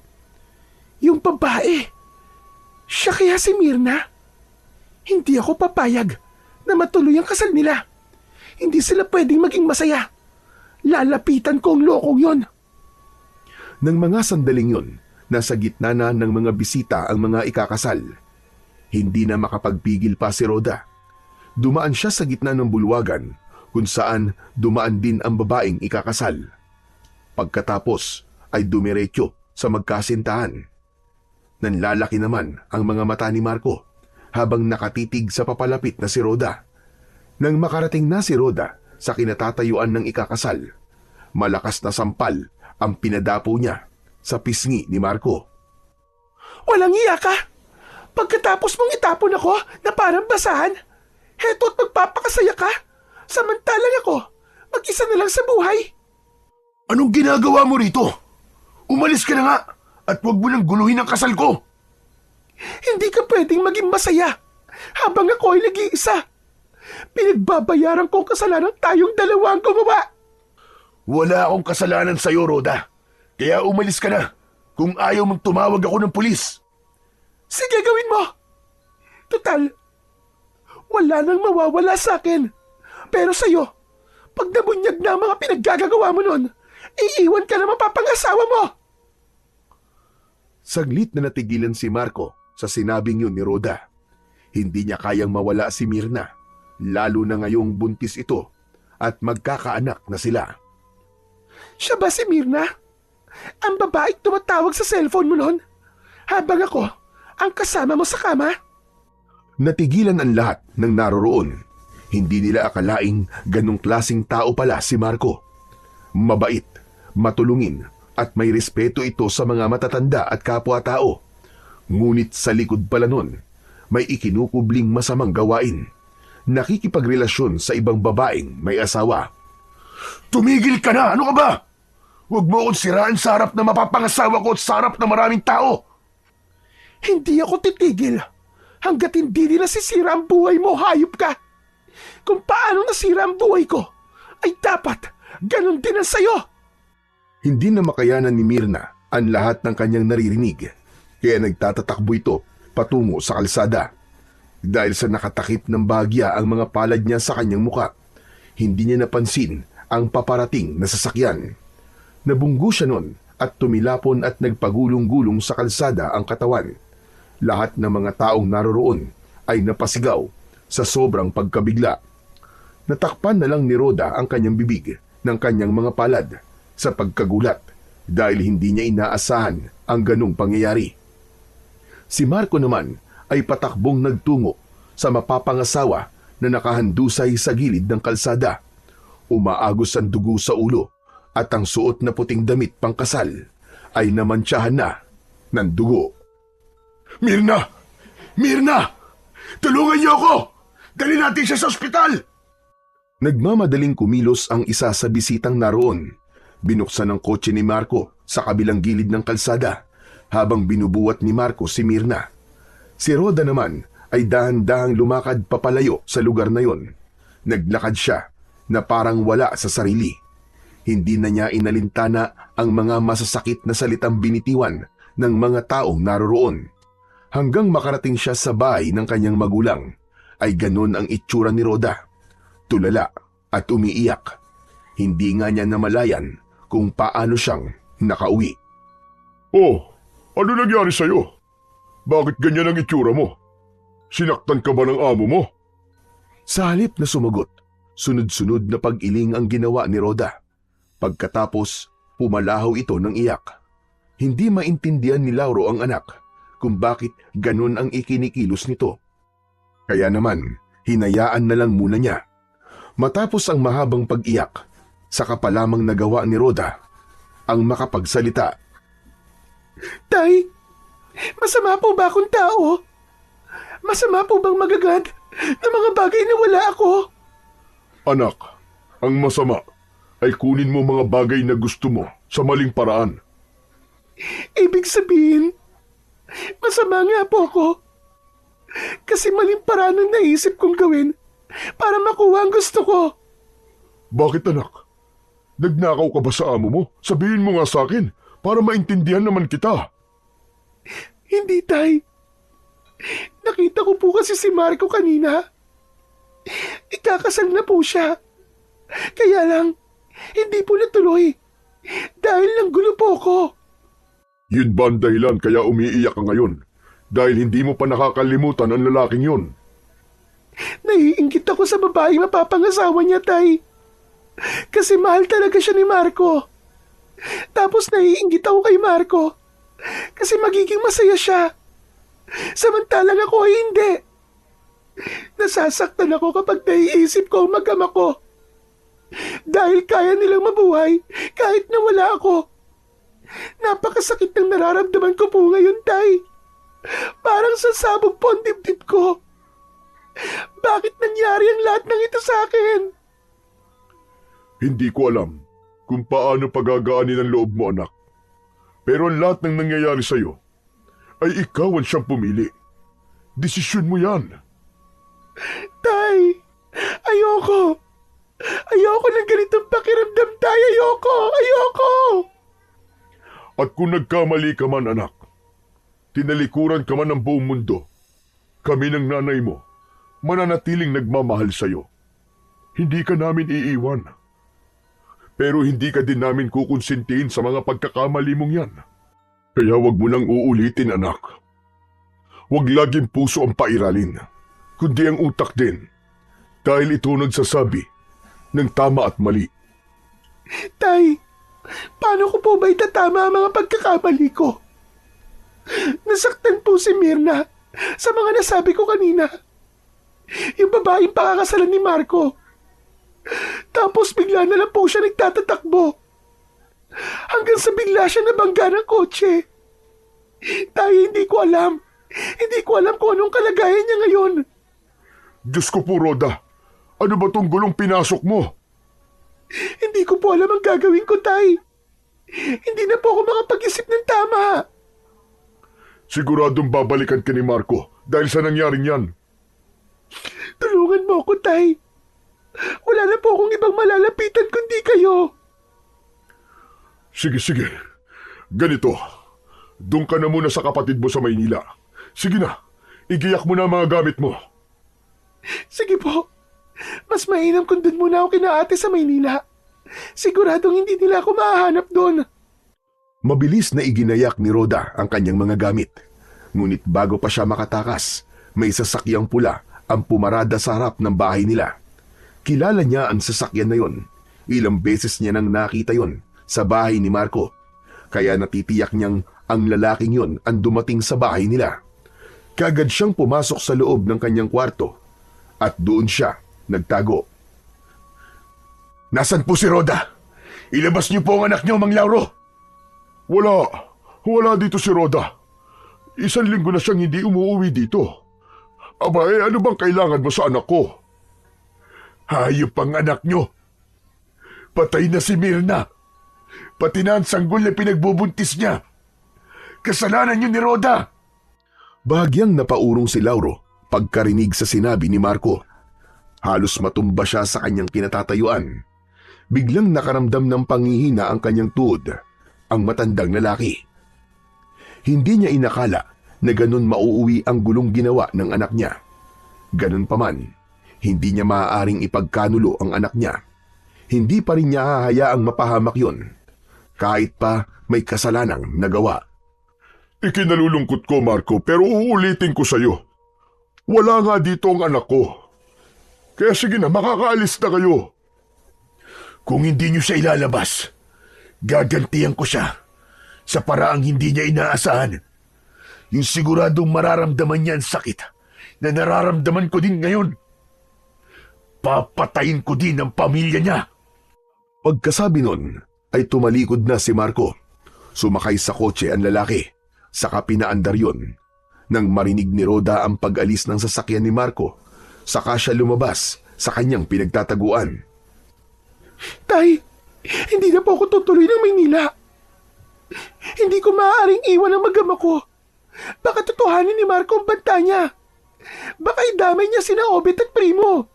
Yung babae. Siya kaya si Mirna? Hindi ako papayag na matuloy ang kasal nila. Hindi sila pwedeng maging masaya. Lalapitan ko ang lokong yon. Nang mga sandaling yun, nasa gitna na ng mga bisita ang mga ikakasal. Hindi na makapagpigil pa si Rhoda. Dumaan siya sa gitna ng bulwagan kung saan dumaan din ang babaeng ikakasal. Pagkatapos ay dumiretso sa magkasintahan. Nanlalaki naman ang mga mata ni Marco habang nakatitig sa papalapit na si Rhoda. Nang makarating na si Rhoda sa kinatatayuan ng ikakasal, malakas na sampal ang pinadapo niya sa pisngi ni Marco. Walang iya ka! Pagkatapos mong itapon ako na parang basahan, heto't magpapakasaya ka, samantalang ako, mag-isa na lang sa buhay. Anong ginagawa mo rito? Umalis ka na nga at huwag mo nang guluhin ang kasal ko. Hindi ka pwedeng maging masaya habang ako ay nag-iisa. Pinagbabayaran ko ang kasalanan tayong dalawa ang gumawa. Wala akong kasalanan sa'yo, Rhoda. Kaya umalis ka na kung ayaw mong tumawag ako ng pulis. Sige, gawin mo. Total, wala nang mawawala sa akin. Pero sa'yo, pag nabunyag na ang mga pinaggagawa mo nun, iiwan ka na mapapangasawa mo. Saglit na natigilan si Marco sa sinabing yun ni Rhoda. Hindi niya kayang mawala si Myrna, lalo na ngayong buntis ito at magkakaanak na sila. Siya ba si Myrna? Ang babaeng tumatawag sa cellphone mo nun? Habang ako, ang kasama mo sa kama? Natigilan ang lahat ng naroroon. Hindi nila akalaing ganong klasing tao pala si Marco. Mabait, matulungin at may respeto ito sa mga matatanda at kapwa-tao. Ngunit sa likod pala nun, may ikinukubling masamang gawain. Nakikipagrelasyon sa ibang babaeng may asawa. Tumigil ka na! Ano ka ba? Huwag mo akong siraan sa harap na mapapangasawa ko at sa harap na maraming tao. Hindi ako titigil hanggat hindi nila sisira ang buhay mo, hayop ka! Kung paano nasira ang buhay ko, ay dapat ganun din ang sayo! Hindi na makayanan ni Myrna ang lahat ng kanyang naririnig, kaya nagtatatakbo ito patungo sa kalsada. Dahil sa nakatakip ng bagya ang mga palad niya sa kanyang muka, hindi niya napansin ang paparating na sasakyan. Nabunggo siya nun at tumilapon at nagpagulong-gulong sa kalsada ang katawan. Lahat ng mga taong naroroon ay napasigaw sa sobrang pagkabigla. Natakpan na lang ni Rhoda ang kanyang bibig ng kanyang mga palad sa pagkagulat dahil hindi niya inaasahan ang ganong pangyayari. Si Marco naman ay patakbong nagtungo sa mapapangasawa na nakahandusay sa gilid ng kalsada. Umaagos ang dugo sa ulo at ang suot na puting damit pangkasal ay namantsahan na ng dugo. Myrna! Myrna! Tulungan niyo ako! Dali natin siya sa ospital! Nagmamadaling kumilos ang isa sa bisitang naroon. Binuksan ang kotse ni Marco sa kabilang gilid ng kalsada habang binubuhat ni Marco si Myrna. Si Rhoda naman ay dahan-dahang lumakad papalayo sa lugar na yon. Naglakad siya na parang wala sa sarili. Hindi na niya inalintana ang mga masasakit na salitang binitiwan ng mga taong naroroon. Hanggang makarating siya sa bahay ng kanyang magulang, ay ganon ang itsura ni Rhoda. Tulala at umiiyak. Hindi nga niya namalayan kung paano siyang nakauwi. Oh, ano nangyari sa'yo? Bakit ganyan ang itsura mo? Sinaktan ka ba ng amo mo? Sa halip na sumagot, sunod-sunod na pag-iling ang ginawa ni Rhoda. Pagkatapos, pumalahaw ito ng iyak. Hindi maintindihan ni Lauro ang anak kung bakit ganun ang ikinikilos nito. Kaya naman, hinayaan na lang muna niya. Matapos ang mahabang pag-iyak, saka pa lamang nagawa ni Rhoda ang makapagsalita. Tay, masama po ba akong tao? Masama po bang magagad ng mga bagay na wala ako? Anak, ang masama ay kunin mo mga bagay na gusto mo sa maling paraan. Ibig sabihin, masama nga po ako. Kasi maling paraan ang naisip kong gawin para makuha ang gusto ko. Bakit anak? Nagnakaw ka ba sa amo mo? Sabihin mo nga sa akin para maintindihan naman kita. Hindi, tay. Nakita ko po kasi si Marco kanina. Ikakasal na po siya. Kaya lang, hindi po natuloy. Dahil lang gulo po ko. Yun ba ang dahilan kaya umiiyak ka ngayon? Dahil hindi mo pa nakakalimutan ang lalaking yun. Naiinggit ako sa babaeng mapapangasawa niya, tay. Kasi mahal talaga siya ni Marco. Tapos naiinggit ako kay Marco. Kasi magiging masaya siya. Samantalang ako ay hindi. Nasasaktan ako kapag naiisip ko ang mag-ama ko. Dahil kaya nilang mabuhay kahit na wala ako. Napakasakit ng nararamdaman ko po ngayon, Tay. Parang sasabog po ang dibdib ko. Bakit nangyari ang lahat ng ito sa akin? Hindi ko alam kung paano pagagaanin ang loob mo, anak. Pero ang lahat ng nangyayari sa'yo ay ikaw ang siyang pumili. Desisyon mo yan. Tay, ayoko. Ayoko ng ganitong pakiramdam, Tay. Ayoko. At kung nagkamali ka man, anak, tinalikuran ka man ng buong mundo, kami ng nanay mo, mananatiling nagmamahal sa'yo. Hindi ka namin iiwan. Pero hindi ka din namin kukonsintihin sa mga pagkakamali mong yan. Kaya wag mo nang uulitin, anak. Wag laging puso ang pairalin, kundi ang utak din. Dahil ito nagsasabi ng tama at mali. Tay, paano ko po ba itatama ang mga pagkakamali ko? Nasaktan po si Mirna sa mga nasabi ko kanina. Yung babaeng pakakasalan ni Marco. Tapos bigla na lang po siya nagtatatakbo. Hanggang sa bigla siya nabangga ng kotse. Tay, hindi ko alam. Hindi ko alam kung anong kalagayan niya ngayon. Diyos ko po, Roda. Ano ba tong gulong pinasok mo? Hindi ko po alam ang gagawin ko, Tay. Hindi na po ako makapag-isip ng tama. Siguradong babalikan ka ni Marco dahil sa nangyaring yan. Tulungan mo ako, Tay. Wala na po akong ibang malalapitan kundi kayo. Sige. Ganito. Doon ka na muna sa kapatid mo sa Maynila. Sige na. Igiyak mo na ang mga gamit mo. Sige po. Mas mainam kung doon muna ako kina ate sa Maynila. Siguradong hindi nila ako mahahanap doon. Mabilis na iginayak ni Roda ang kanyang mga gamit. Ngunit bago pa siya makatakas, may sasakyang pula ang pumarada sa harap ng bahay nila. Kilala niya ang sasakyan na yon. Ilang beses niya nang nakita yon sa bahay ni Marco. Kaya natitiyak niyang ang lalaking yon ang dumating sa bahay nila. Kagad siyang pumasok sa loob ng kanyang kwarto at doon siya nagtago. Nasaan po si Roda? Ilabas niyo po ang anak niyo, Mang Lauro. Wala dito si Roda. 1 linggo na siyang hindi umuwi dito. Aba, ano bang kailangan mo sa anak ko? Hayop ang anak niyo. Patay na si Mirna. Pati na ang sanggol na pinagbubuntis niya. Kasalanan niyo ni Roda. Bahagyang napaurong si Lauro pagkarinig sa sinabi ni Marco. Halos matumba siya sa kanyang kinatatayuan. Biglang nakaramdam ng panghihina ang kanyang tuhod, ang matandang lalaki. Hindi niya inakala na ganun mauuwi ang gulong ginawa ng anak niya. Ganun pa man, hindi niya maaaring ipagkanulo ang anak niya. Hindi pa rin niya hahayaang mapahamak yun, kahit pa may kasalanang nagawa. Ikinalulungkot ko, Marco, pero uulitin ko sa'yo. Wala nga dito ang anak ko. Kaya sige na, makakaalis na kayo. Kung hindi niyo siya ilalabas, gagantihan ko siya sa paraang hindi niya inaasahan. Yung siguradong mararamdaman niya ang sakit na nararamdaman ko din ngayon. Papatayin ko din ang pamilya niya. Pagkasabi nun, ay tumalikod na si Marco. Sumakay sa kotse ang lalaki, saka pinaandar yun. Nang marinig ni Roda ang pag-alis ng sasakyan ni Marco, saka siya lumabas sa kanyang pinagtataguan. Tay, hindi na po ako tutuloy ng Maynila. Hindi ko maaaring iwan ang mag-ama ko. Baka tutuhanin ni Marco ang banta niya. Baka idamay niya sina Obet at Primo.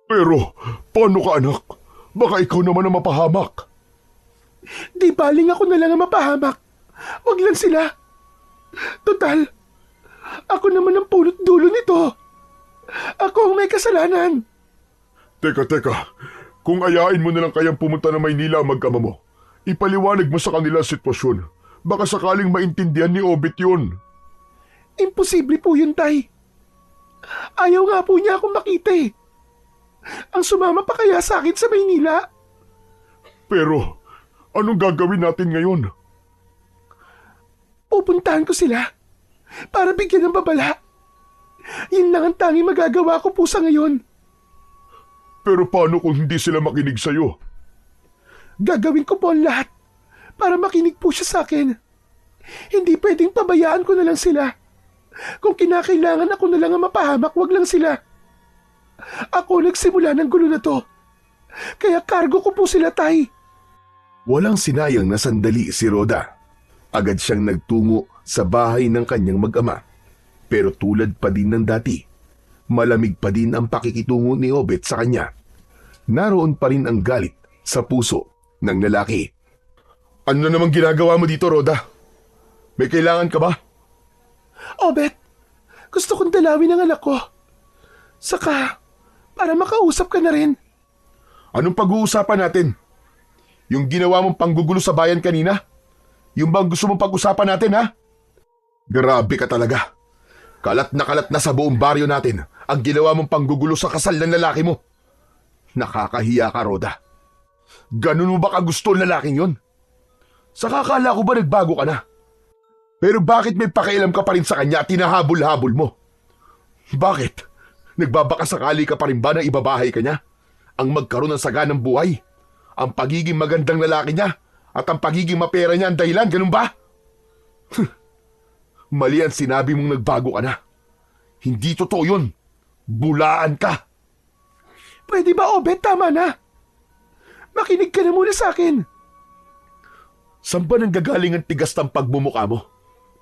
Pero, paano ka anak? Baka ikaw naman ang mapahamak. Di baling ako na lang ang mapahamak. Wag lang sila. Total, ako naman ang punot dulo nito. Ako ang may kasalanan. Teka. Kung ayain mo na lang kayang pumunta na Maynila ang mag-ama mo, ipaliwanag mo sa kanila ang sitwasyon. Baka sakaling maintindihan ni Obet yun. Imposible po yun, Tay. Ayaw nga po niya akong makita eh. Ang sumama pa kaya sa akin sa Maynila? Pero, anong gagawin natin ngayon? Pupuntahan ko sila para bigyan ng babala. Yun lang ang tanging magagawa ko po sa ngayon. Pero paano kung hindi sila makinig sa'yo? Gagawin ko po ang lahat para makinig po siya sa akin. Hindi pwedeng pabayaan ko na lang sila. Kung kinakailangan ako na lang ang mapahamak, wag lang sila. Ako nagsimula ng gulo na to. Kaya kargo ko po sila, Tay. Walang sinayang na sandali si Rhoda. Agad siyang nagtungo sa bahay ng kanyang mag-ama. Pero tulad pa din ng dati, malamig pa din ang pakikitungo ni Obet sa kanya. Naroon pa rin ang galit sa puso ng lalaki. Ano na namang ginagawa mo dito, Rhoda? May kailangan ka ba? Obet, gusto kong dalawin ang anak ko. Saka, para makausap ka na rin. Anong pag-uusapan natin? Yung ginawa mong panggugulo sa bayan kanina? Yung bang gusto mong pag-usapan natin, ha? Grabe ka talaga. Kalat na sa buong baryo natin ang ginawa mong panggugulo sa kasal ng lalaki mo. Nakakahiya ka, Rhoda. Ganun mo ba kagusto ang lalaking yon? Sa kakala ko ba nagbago ka na? Pero bakit may pakialam ka pa rin sa kanya at tinahabol-habol mo? Bakit? Nagbabakasakali ka pa rin ba na ibabahay ka niya? Ang magkaroon ng saganang buhay? Ang pagiging magandang lalaki niya at ang pagiging mapera niya ang dahilan, ganun ba? Mali ang sinabi mong nagbago ka na. Hindi totoo yun. Bulaan ka. Pwede ba, Obet? Tama na. Makinig ka na muna sa akin. Saan ba nanggagaling ang tigas ng pagmumukha mo?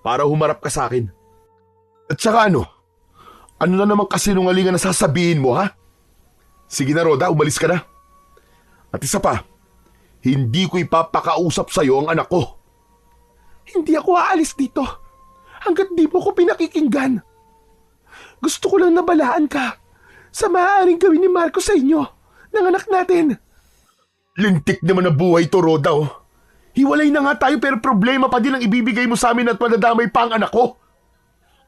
Para humarap ka sa akin. At saka ano? Ano na naman kasinungalingan na sasabihin mo, ha? Sige na, Rhoda, umalis ka na. At isa pa, hindi ko ipapakausap sa'yo ang anak ko. Hindi ako aalis dito hanggat di mo ko pinakikinggan. Gusto ko lang nabalaan ka sa maaaring gawin ni Marco sa inyo, ng anak natin. Lintik naman na buhay to, Rhoda, oh. Hiwalay na nga tayo pero problema pa din ang ibibigay mo sa amin at madadamay pa ang anak ko.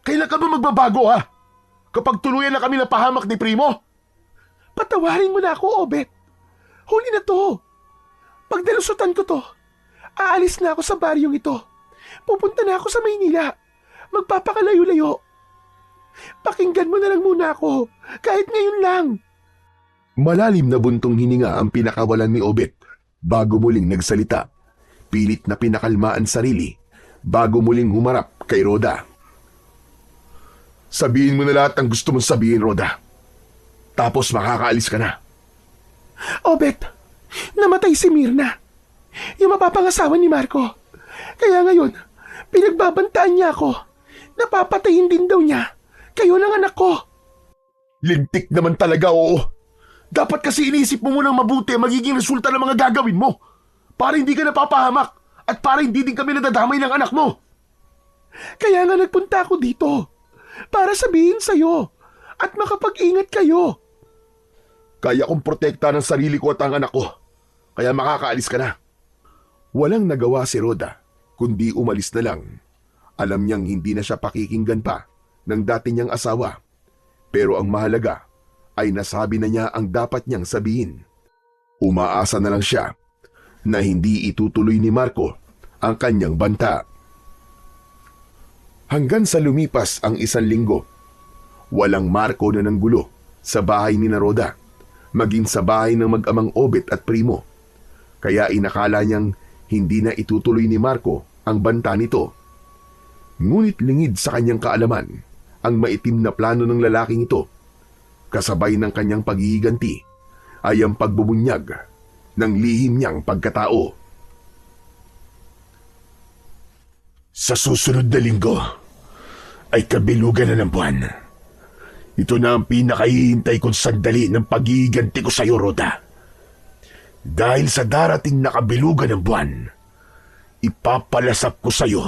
Kailan ka ba magbabago, ha? Kapag tuluyan na kami ng pahamak ni Primo? Patawarin mo na ako, Obet. Huli na to. Pag nalusutan ko to, aalis na ako sa baryong ito. Pupunta na ako sa Maynila. Magpapakalayo-layo. Pakinggan mo na lang muna ako, kahit ngayon lang. Malalim na buntong hininga ang pinakawalan ni Obet bago muling nagsalita. Pilit na pinakalmaan sarili bago muling humarap kay Rhoda. Sabihin mo na lahat ang gusto mong sabihin, Rhoda. Tapos makakaalis ka na. Obet, namatay si Mirna, yung mapapangasawa ni Marco. Kaya ngayon, pinagbabantaan niya ako. Napapatayin din daw niya kayo ng anak ko. Lintik naman talaga, oo. Dapat kasi inisip mo munang mabuti ang magiging resulta ng mga gagawin mo. Para hindi ka napapahamak at para hindi din kami nadadamay ng anak mo. Kaya nga nagpunta ako dito para sabihin sa'yo at makapag-ingat kayo. Kaya kong protekta ng sarili ko at ang anak ko. Kaya makakaalis ka na. Walang nagawa si Rhoda kundi umalis na lang. Alam niyang hindi na siya pakikinggan pa ng dati niyang asawa. Pero ang mahalaga ay nasabi na niya ang dapat niyang sabihin. Umaasa na lang siya na hindi itutuloy ni Marco ang kanyang banta. Hanggang sa lumipas ang 1 linggo, walang Marco na nanggulo sa bahay ni Rhoda, maging sa bahay ng mag-amang Obet at Primo. Kaya inakala niyang hindi na itutuloy ni Marco ang banta nito. Ngunit lingid sa kanyang kaalaman ang maitim na plano ng lalaking ito. Kasabay ng kanyang paghihiganti ay ang pagbubunyag ng lihim niyang pagkatao. Sa susunod na linggo ay kabilugan na ng buwan. Ito na ang pinakahihintay kong sandali ng paghihiganti ko sa iyo, Rhoda. Dahil sa darating na kabilugan ng buwan, ipapalasap ko sa iyo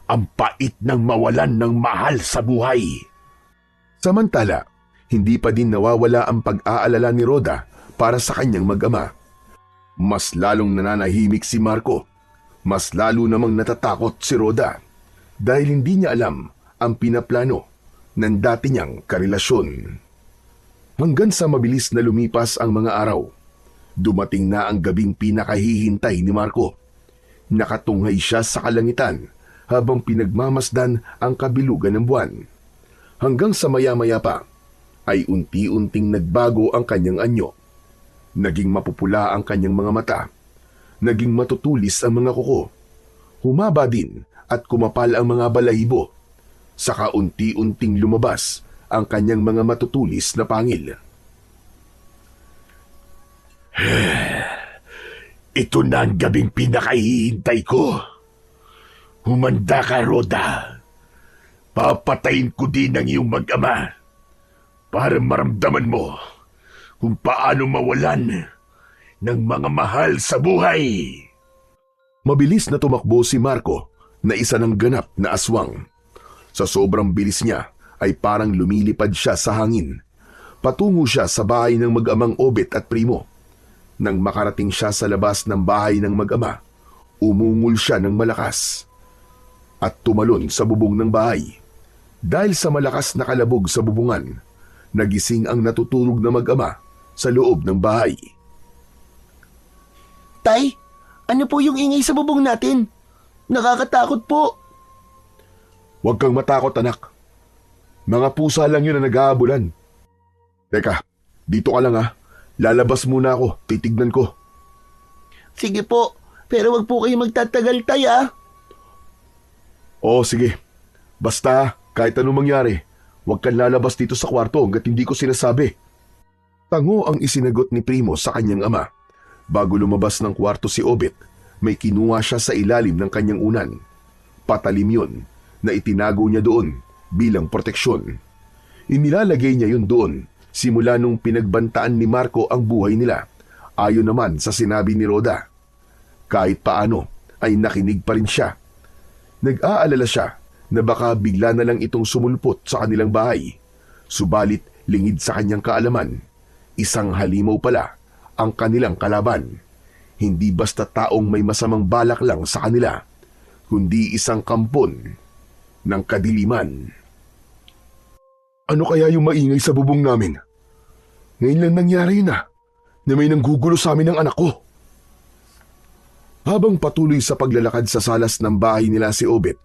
ang pait ng mawalan ng mahal sa buhay. Samantala, hindi pa din nawawala ang pag-aalala ni Rhoda para sa kanyang mag-ama. Mas lalong nananahimik si Marco. Mas lalo namang natatakot si Rhoda dahil hindi niya alam ang pinaplano ng dati niyang karelasyon. Hanggang sa mabilis na lumipas ang mga araw, dumating na ang gabing pinakahihintay ni Marco. Nakatunghay siya sa kalangitan habang pinagmamasdan ang kabilugan ng buwan. Hanggang sa maya-maya pa ay unti-unting nagbago ang kanyang anyo. Naging mapupula ang kanyang mga mata. Naging matutulis ang mga kuko. Humaba din at kumapal ang mga balahibo. Saka unti-unting lumabas ang kanyang mga matutulis na pangil. Ito na ang gabing pinakahihintay ko. Humanda ka, Rhoda. Papatayin ko din ang iyong mag-ama para maramdaman mo kung paano mawalan ng mga mahal sa buhay. Mabilis na tumakbo si Marco na isa ng ganap na aswang. Sa sobrang bilis niya ay parang lumilipad siya sa hangin. Patungo siya sa bahay ng mag-amang Obet at Primo. Nang makarating siya sa labas ng bahay ng mag-ama, umungol siya ng malakas at tumalon sa bubong ng bahay. Dahil sa malakas na kalabog sa bubungan, nagising ang natutulog na mag-ama sa loob ng bahay. Tay, ano po yung ingay sa bubong natin? Nakakatakot po. Huwag kang matakot, anak. Mga pusa lang yun na nag-aabulan. Teka, dito ka lang ha. Lalabas muna ako, titignan ko. Sige po, pero wag po kayo magtatagal, tay ah. Oo, sige. Basta, kahit anong mangyari, huwag kang lalabas dito sa kwarto hanggat hindi ko sinasabi. Tango ang isinagot ni Primo sa kanyang ama. Bago lumabas ng kwarto si Obet, may kinuha siya sa ilalim ng kanyang unan. Patalim yun na itinago niya doon bilang proteksyon. Inilalagay niya yun doon simula nung pinagbantaan ni Marco ang buhay nila, ayon naman sa sinabi ni Rhoda. Kahit paano ay nakinig pa rin siya. Nag-aalala siya na baka bigla na lang itong sumulpot sa kanilang bahay. Subalit lingid sa kanyang kaalaman, isang halimaw pala ang kanilang kalaban. Hindi basta taong may masamang balak lang sa kanila, kundi isang kampon ng kadiliman. Ano kaya yung maingay sa bubong namin? Ngayon lang nangyari na may nanggugulo sa amin ng anak ko. Habang patuloy sa paglalakad sa salas ng bahay nila si Obet,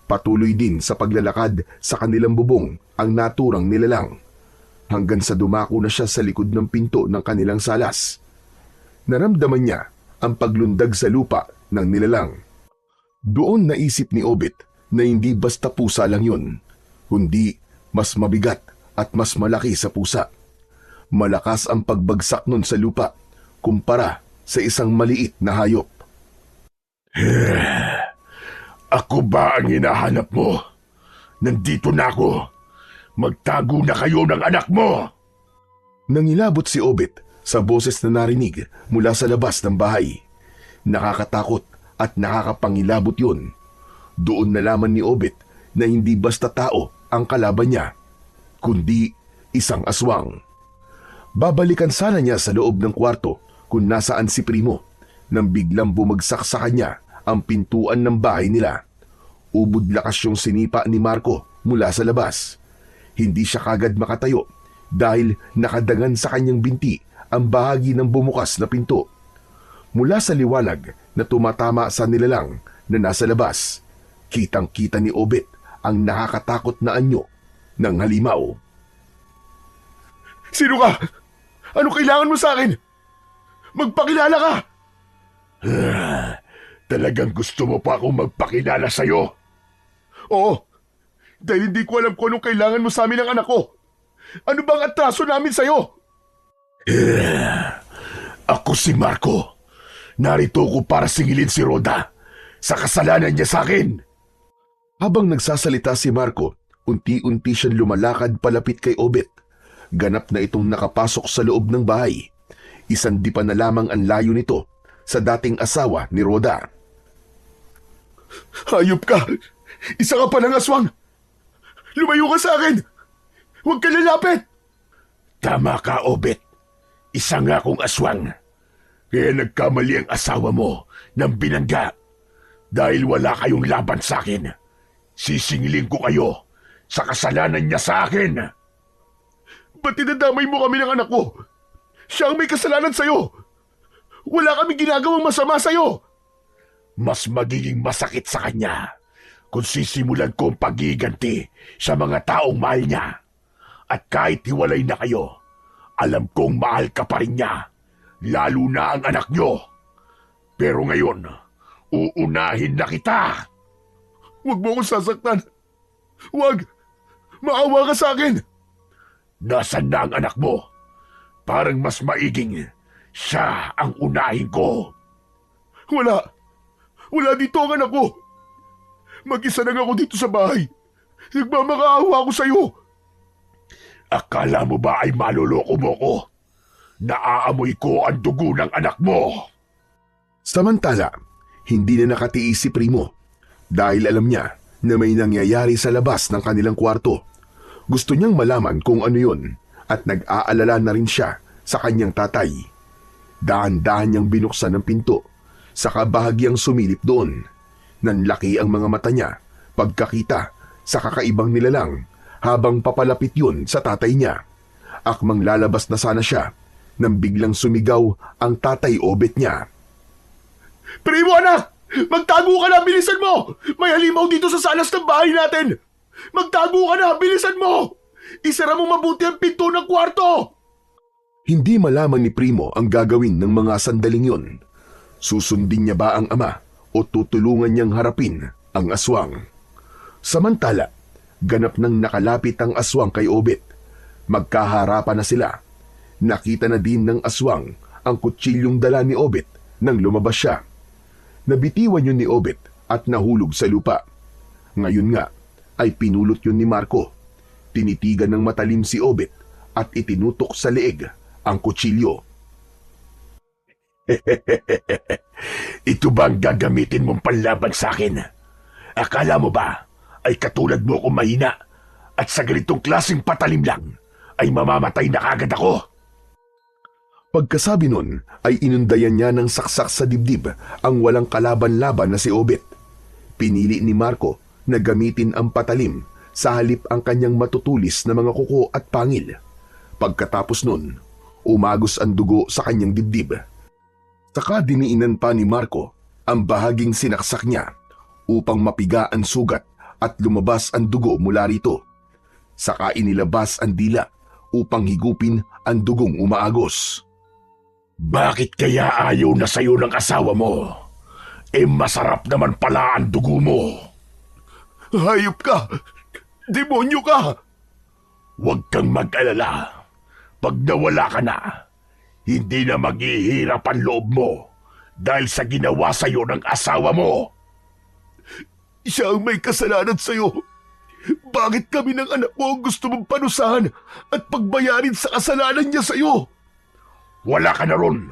patuloy din sa paglalakad sa kanilang bubong ang naturang nilalang. Hanggang sa dumako na siya sa likod ng pinto ng kanilang salas. Naramdaman niya ang paglundag sa lupa ng nilalang. Doon naisip ni Obet na hindi basta pusa lang yun, kundi mas mabigat at mas malaki sa pusa. Malakas ang pagbagsak nun sa lupa kumpara sa isang maliit na hayop. Ako ba ang hinahanap mo? Nandito na ako. Magtago na kayo ng anak mo! Nangilabot si Obet sa boses na narinig mula sa labas ng bahay. Nakakatakot at nakakapangilabot yun. Doon nalaman ni Obet na hindi basta tao ang kalaban niya, kundi isang aswang. Babalikan sana niya sa loob ng kwarto kung nasaan si Primo nang biglang bumagsak sa kanya ang pintuan ng bahay nila. Ubod lakas yung sinipa ni Marco mula sa labas. Hindi siya kagad makatayo dahil nakadangan sa kanyang binti ang bahagi ng bumukas na pinto. Mula sa liwanag na tumatama sa nilalang na nasa labas, kitang-kita ni Obet ang nakakatakot na anyo ng halimaw. Sino ka? Ano kailangan mo sa akin? Magpakilala ka! Talagang gusto mo pa akong magpakilala sa'yo? Oo, dahil hindi ko alam kung anong kailangan mo sa amin ng anak ko. Ano bang atraso namin sa'yo? Ako si Marco. Narito ko para singilin si Rhoda sa kasalanan niya sa akin. Habang nagsasalita si Marco, unti-unti siyang lumalakad palapit kay Obet. Ganap na itong nakapasok sa loob ng bahay. Isang di pa na lamang ang layo nito sa dating asawa ni Rhoda. Hayop ka! Isa ka pa ng aswang! Lumayo ka sa akin! Huwag ka lalapit! Tama ka, Obet. Isa nga akong aswang. Kaya nagkamali ang asawa mo ng binangga. Dahil wala kayong laban sa akin, sisingilin ko kayo sa kasalanan niya sa akin. Ba't tinadamay mo kami ng anak ko? Siya ang may kasalanan sa'yo. Wala kaming ginagawang masama sa'yo. Mas magiging masakit sa kanya kung sisimulan ko ang pagiganti sa mga taong mahal niya. At kahit hiwalay na kayo, alam kong mahal ka pa rin niya, lalo na ang anak niyo. Pero ngayon, uunahin na kita. Huwag mo akong sasaktan. Huwag! Maawa ka sa akin! Nasaan na ang anak mo? Parang mas maiging siya ang unahin ko. Wala! Wala dito ang anak ko! Mag-isa lang ako dito sa bahay. Nagmamakaawa ako sa'yo. Akala mo ba ay maloloko mo ko? Naaamoy ko ang dugo ng anak mo. Samantala, hindi na nakatiis si Primo dahil alam niya na may nangyayari sa labas ng kanilang kwarto. Gusto niyang malaman kung ano yun at nag-aalala na rin siya sa kanyang tatay. Dahan-dahan niyang binuksan ang pinto, saka bahagyang sumilip doon. Nanlaki ang mga mata niya pagkakita sa kakaibang nilalang habang papalapit yun sa tatay niya. Akmang lalabas na sana siya nang biglang sumigaw ang tatay Obet niya. Primo anak! Magtago ka na! Bilisan mo! May halimaw dito sa salas ng bahay natin! Magtago ka na! Bilisan mo! Isara mo mabuti ang pinto ng kwarto! Hindi malaman ni Primo ang gagawin ng mga sandaling yun. Susundin niya ba ang ama o tutulungan niyang harapin ang aswang? Samantala, ganap nang nakalapit ang aswang kay Obet. Magkaharapan na sila. Nakita na din ng aswang ang kutsilyong dala ni Obet nang lumabas siya. Nabitiwan yun ni Obet at nahulog sa lupa. Ngayon nga ay pinulot yun ni Marco. Tinitigan ng matalim si Obet at itinutok sa leeg ang kutsilyo. Ito ba ang gagamitin mong panlaban sa akin? Akala mo ba ay katulad mo kung mahina at sa ganitong klaseng patalim lang ay mamamatay na kagad ako? Pagkasabi nun ay inundayan niya ng saksak sa dibdib ang walang kalaban-laban na si Obet. Pinili ni Marco na gamitin ang patalim sa halip ang kanyang matutulis na mga kuko at pangil. Pagkatapos nun, umagos ang dugo sa kanyang dibdib. Saka diniinan pa ni Marco ang bahaging sinaksak niya upang mapiga ang sugat at lumabas ang dugo mula rito. Saka inilabas ang dila upang higupin ang dugong umaagos. Bakit kaya ayaw na sa'yo ng asawa mo? Masarap naman pala ang dugo mo. Hayop ka! Demonyo ka! Huwag kang mag-alala. Pag nawala ka na, hindi na maghihirap ang loob mo dahil sa ginawa sa'yo ng asawa mo. Siya ang may kasalanan sa'yo. Bakit kami ng anak mo ang gusto mong panusahan at pagbayarin sa kasalanan niya sa'yo? Wala ka na ron.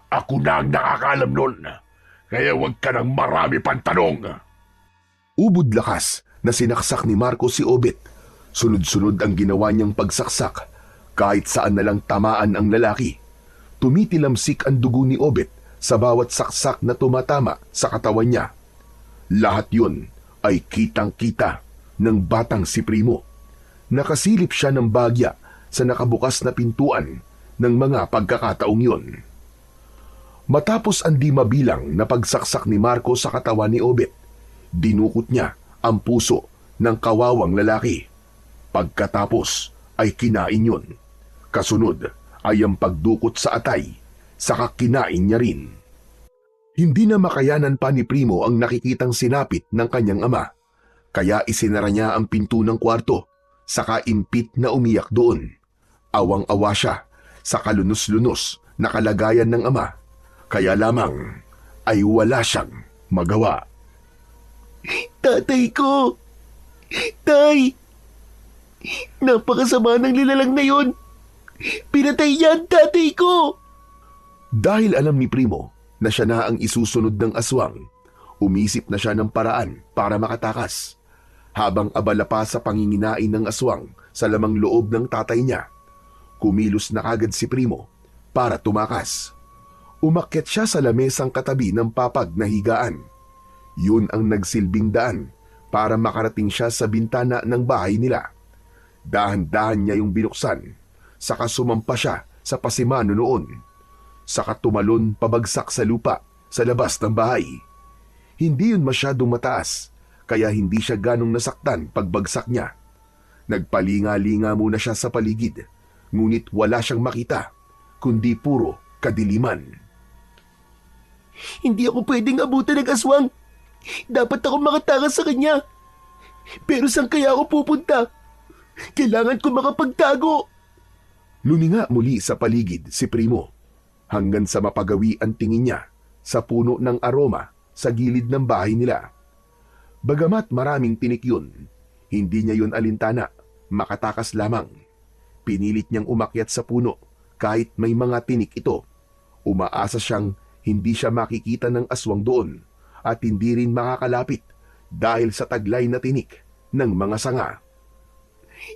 Ako na ang nakakalam nun. Kaya huwag ka nang marami pang tanong. Ubod lakas na sinaksak ni Marco si Obet. Sunod-sunod ang ginawa niyang pagsaksak. Kahit saan na lang tamaan ang lalaki. Tumitilamsik ang dugo ni Obet sa bawat saksak na tumatama sa katawan niya. Lahat yun ay kitang-kita ng batang si Primo. Nakasilip siya ng bagya sa nakabukas na pintuan ng mga pagkakataong yun. Matapos ang di mabilang na pagsaksak ni Marco sa katawan ni Obet, dinukot niya ang puso ng kawawang lalaki. Pagkatapos ay kinain yun. Kasunod ay ang pagdukot sa atay, saka kinain niya rin. Hindi na makayanan pa ni Primo ang nakikitang sinapit ng kanyang ama, kaya isinara niya ang pinto ng kwarto, saka impit na umiyak doon. Awang-awa siya sa kalunos-lunos na kalagayan ng ama, kaya lamang ay wala siyang magawa. Tatay ko! Tay! Napakasama ng nilalang na yon! Pinatay yan, tatay ko! Dahil alam ni Primo na siya na ang isusunod ng aswang, umisip na siya ng paraan para makatakas. Habang abala pa sa panginginain ng aswang sa lamang loob ng tatay niya, kumilos na kagad si Primo para tumakas. Umakyat siya sa lamesang katabi ng papag na higaan. Yun ang nagsilbing daan para makarating siya sa bintana ng bahay nila. Dahan-dahan niya yung binuksan, saka sumampa siya sa pasimano noon. Saka tumalon pabagsak sa lupa sa labas ng bahay. Hindi yun masyadong mataas, kaya hindi siya ganong nasaktan pagbagsak niya. Nagpalinga-linga muna siya sa paligid, ngunit wala siyang makita, kundi puro kadiliman. Hindi ako pwedeng abutan ng aswang. Dapat ako makatakas sa kanya. Pero saan kaya ako pupunta? Kailangan ko makapagtago. Luminga muli sa paligid si Primo hanggang sa mapagawi ang tingin niya sa puno ng aroma sa gilid ng bahay nila. Bagamat maraming tinik yun, hindi niya yun alintana, makatakas lamang. Pinilit niyang umakyat sa puno kahit may mga tinik ito. Umaasa siyang hindi siya makikita ng aswang doon at hindi rin makakalapit dahil sa taglay na tinik ng mga sanga.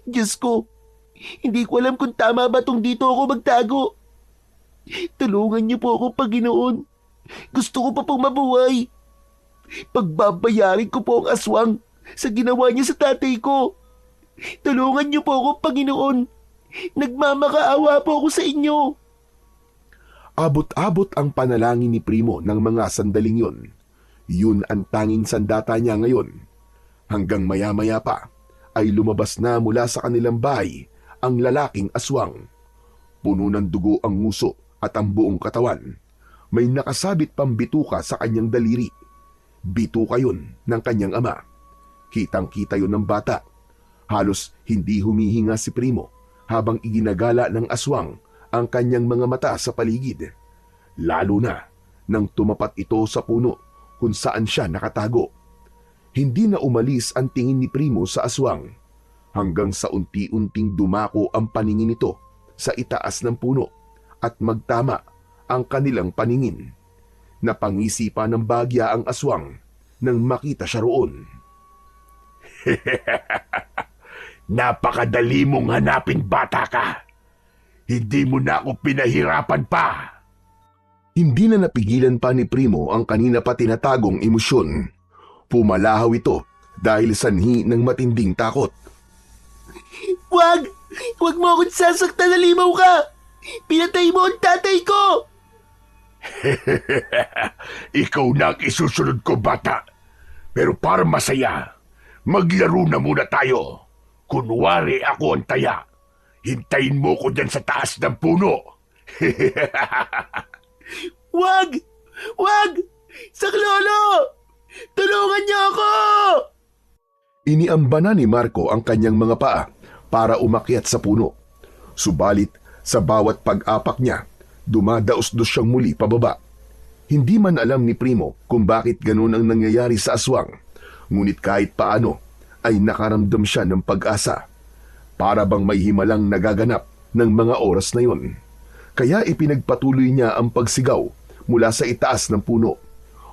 Diyos ko, hindi ko alam kung tama ba tong dito ako magtago. Tulungan niyo po ako, Panginoon. Gusto ko pa pong mabuhay. Pagbabayarin ko po ang aswang sa ginawa niya sa tatay ko. Tulungan niyo po ako, Panginoon. Nagmamakaawa po ako sa inyo. Abot-abot ang panalangin ni Primo ng mga sandaling yun. Yun ang tanging sandata niya ngayon. Hanggang maya-maya pa ay lumabas na mula sa kanilang bahay ang lalaking aswang. Puno ng dugo ang nguso at ang buong katawan. May nakasabit pang bituka sa kanyang daliri. Bituka yun ng kanyang ama. Kitang-kita yun ng bata. Halos hindi humihinga si Primo habang iginagala ng aswang ang kanyang mga mata sa paligid. Lalo na nang tumapat ito sa puno kung saan siya nakatago. Hindi na umalis ang tingin ni Primo sa aswang hanggang sa unti-unting dumako ang paningin nito sa itaas ng puno at magtama ang kanilang paningin. Napangisipan ng bagya ang aswang nang makita siya roon. Napakadali mong hanapin, bata ka. Hindi mo na ako pinahirapan pa. Hindi na napigilan pa ni Primo ang kanina pa tinatagong emosyon. Pumalahaw ito dahil sanhi ng matinding takot. Wag! Wag mo akong sasaktan, halimaw ka! Pinatay mo ang tatay ko! Ikaw na ang isusunod ko, bata. Pero para masaya, maglaro na muna tayo. Kunwari ako ang taya. Hintayin mo ko dyan sa taas ng puno. Wag! Wag! Saklolo! Tulungan niyo ako! Iniambana ni Marco ang kanyang mga paa para umakyat sa puno. Subalit sa bawat pag-apak niya, dumadaos-dos siyang muli pababa. Hindi man alam ni Primo kung bakit ganun ang nangyayari sa aswang, ngunit kahit paano ay nakaramdam siya ng pag-asa. Para bang may himalang nagaganap ng mga oras na yun. Kaya ipinagpatuloy niya ang pagsigaw mula sa itaas ng puno.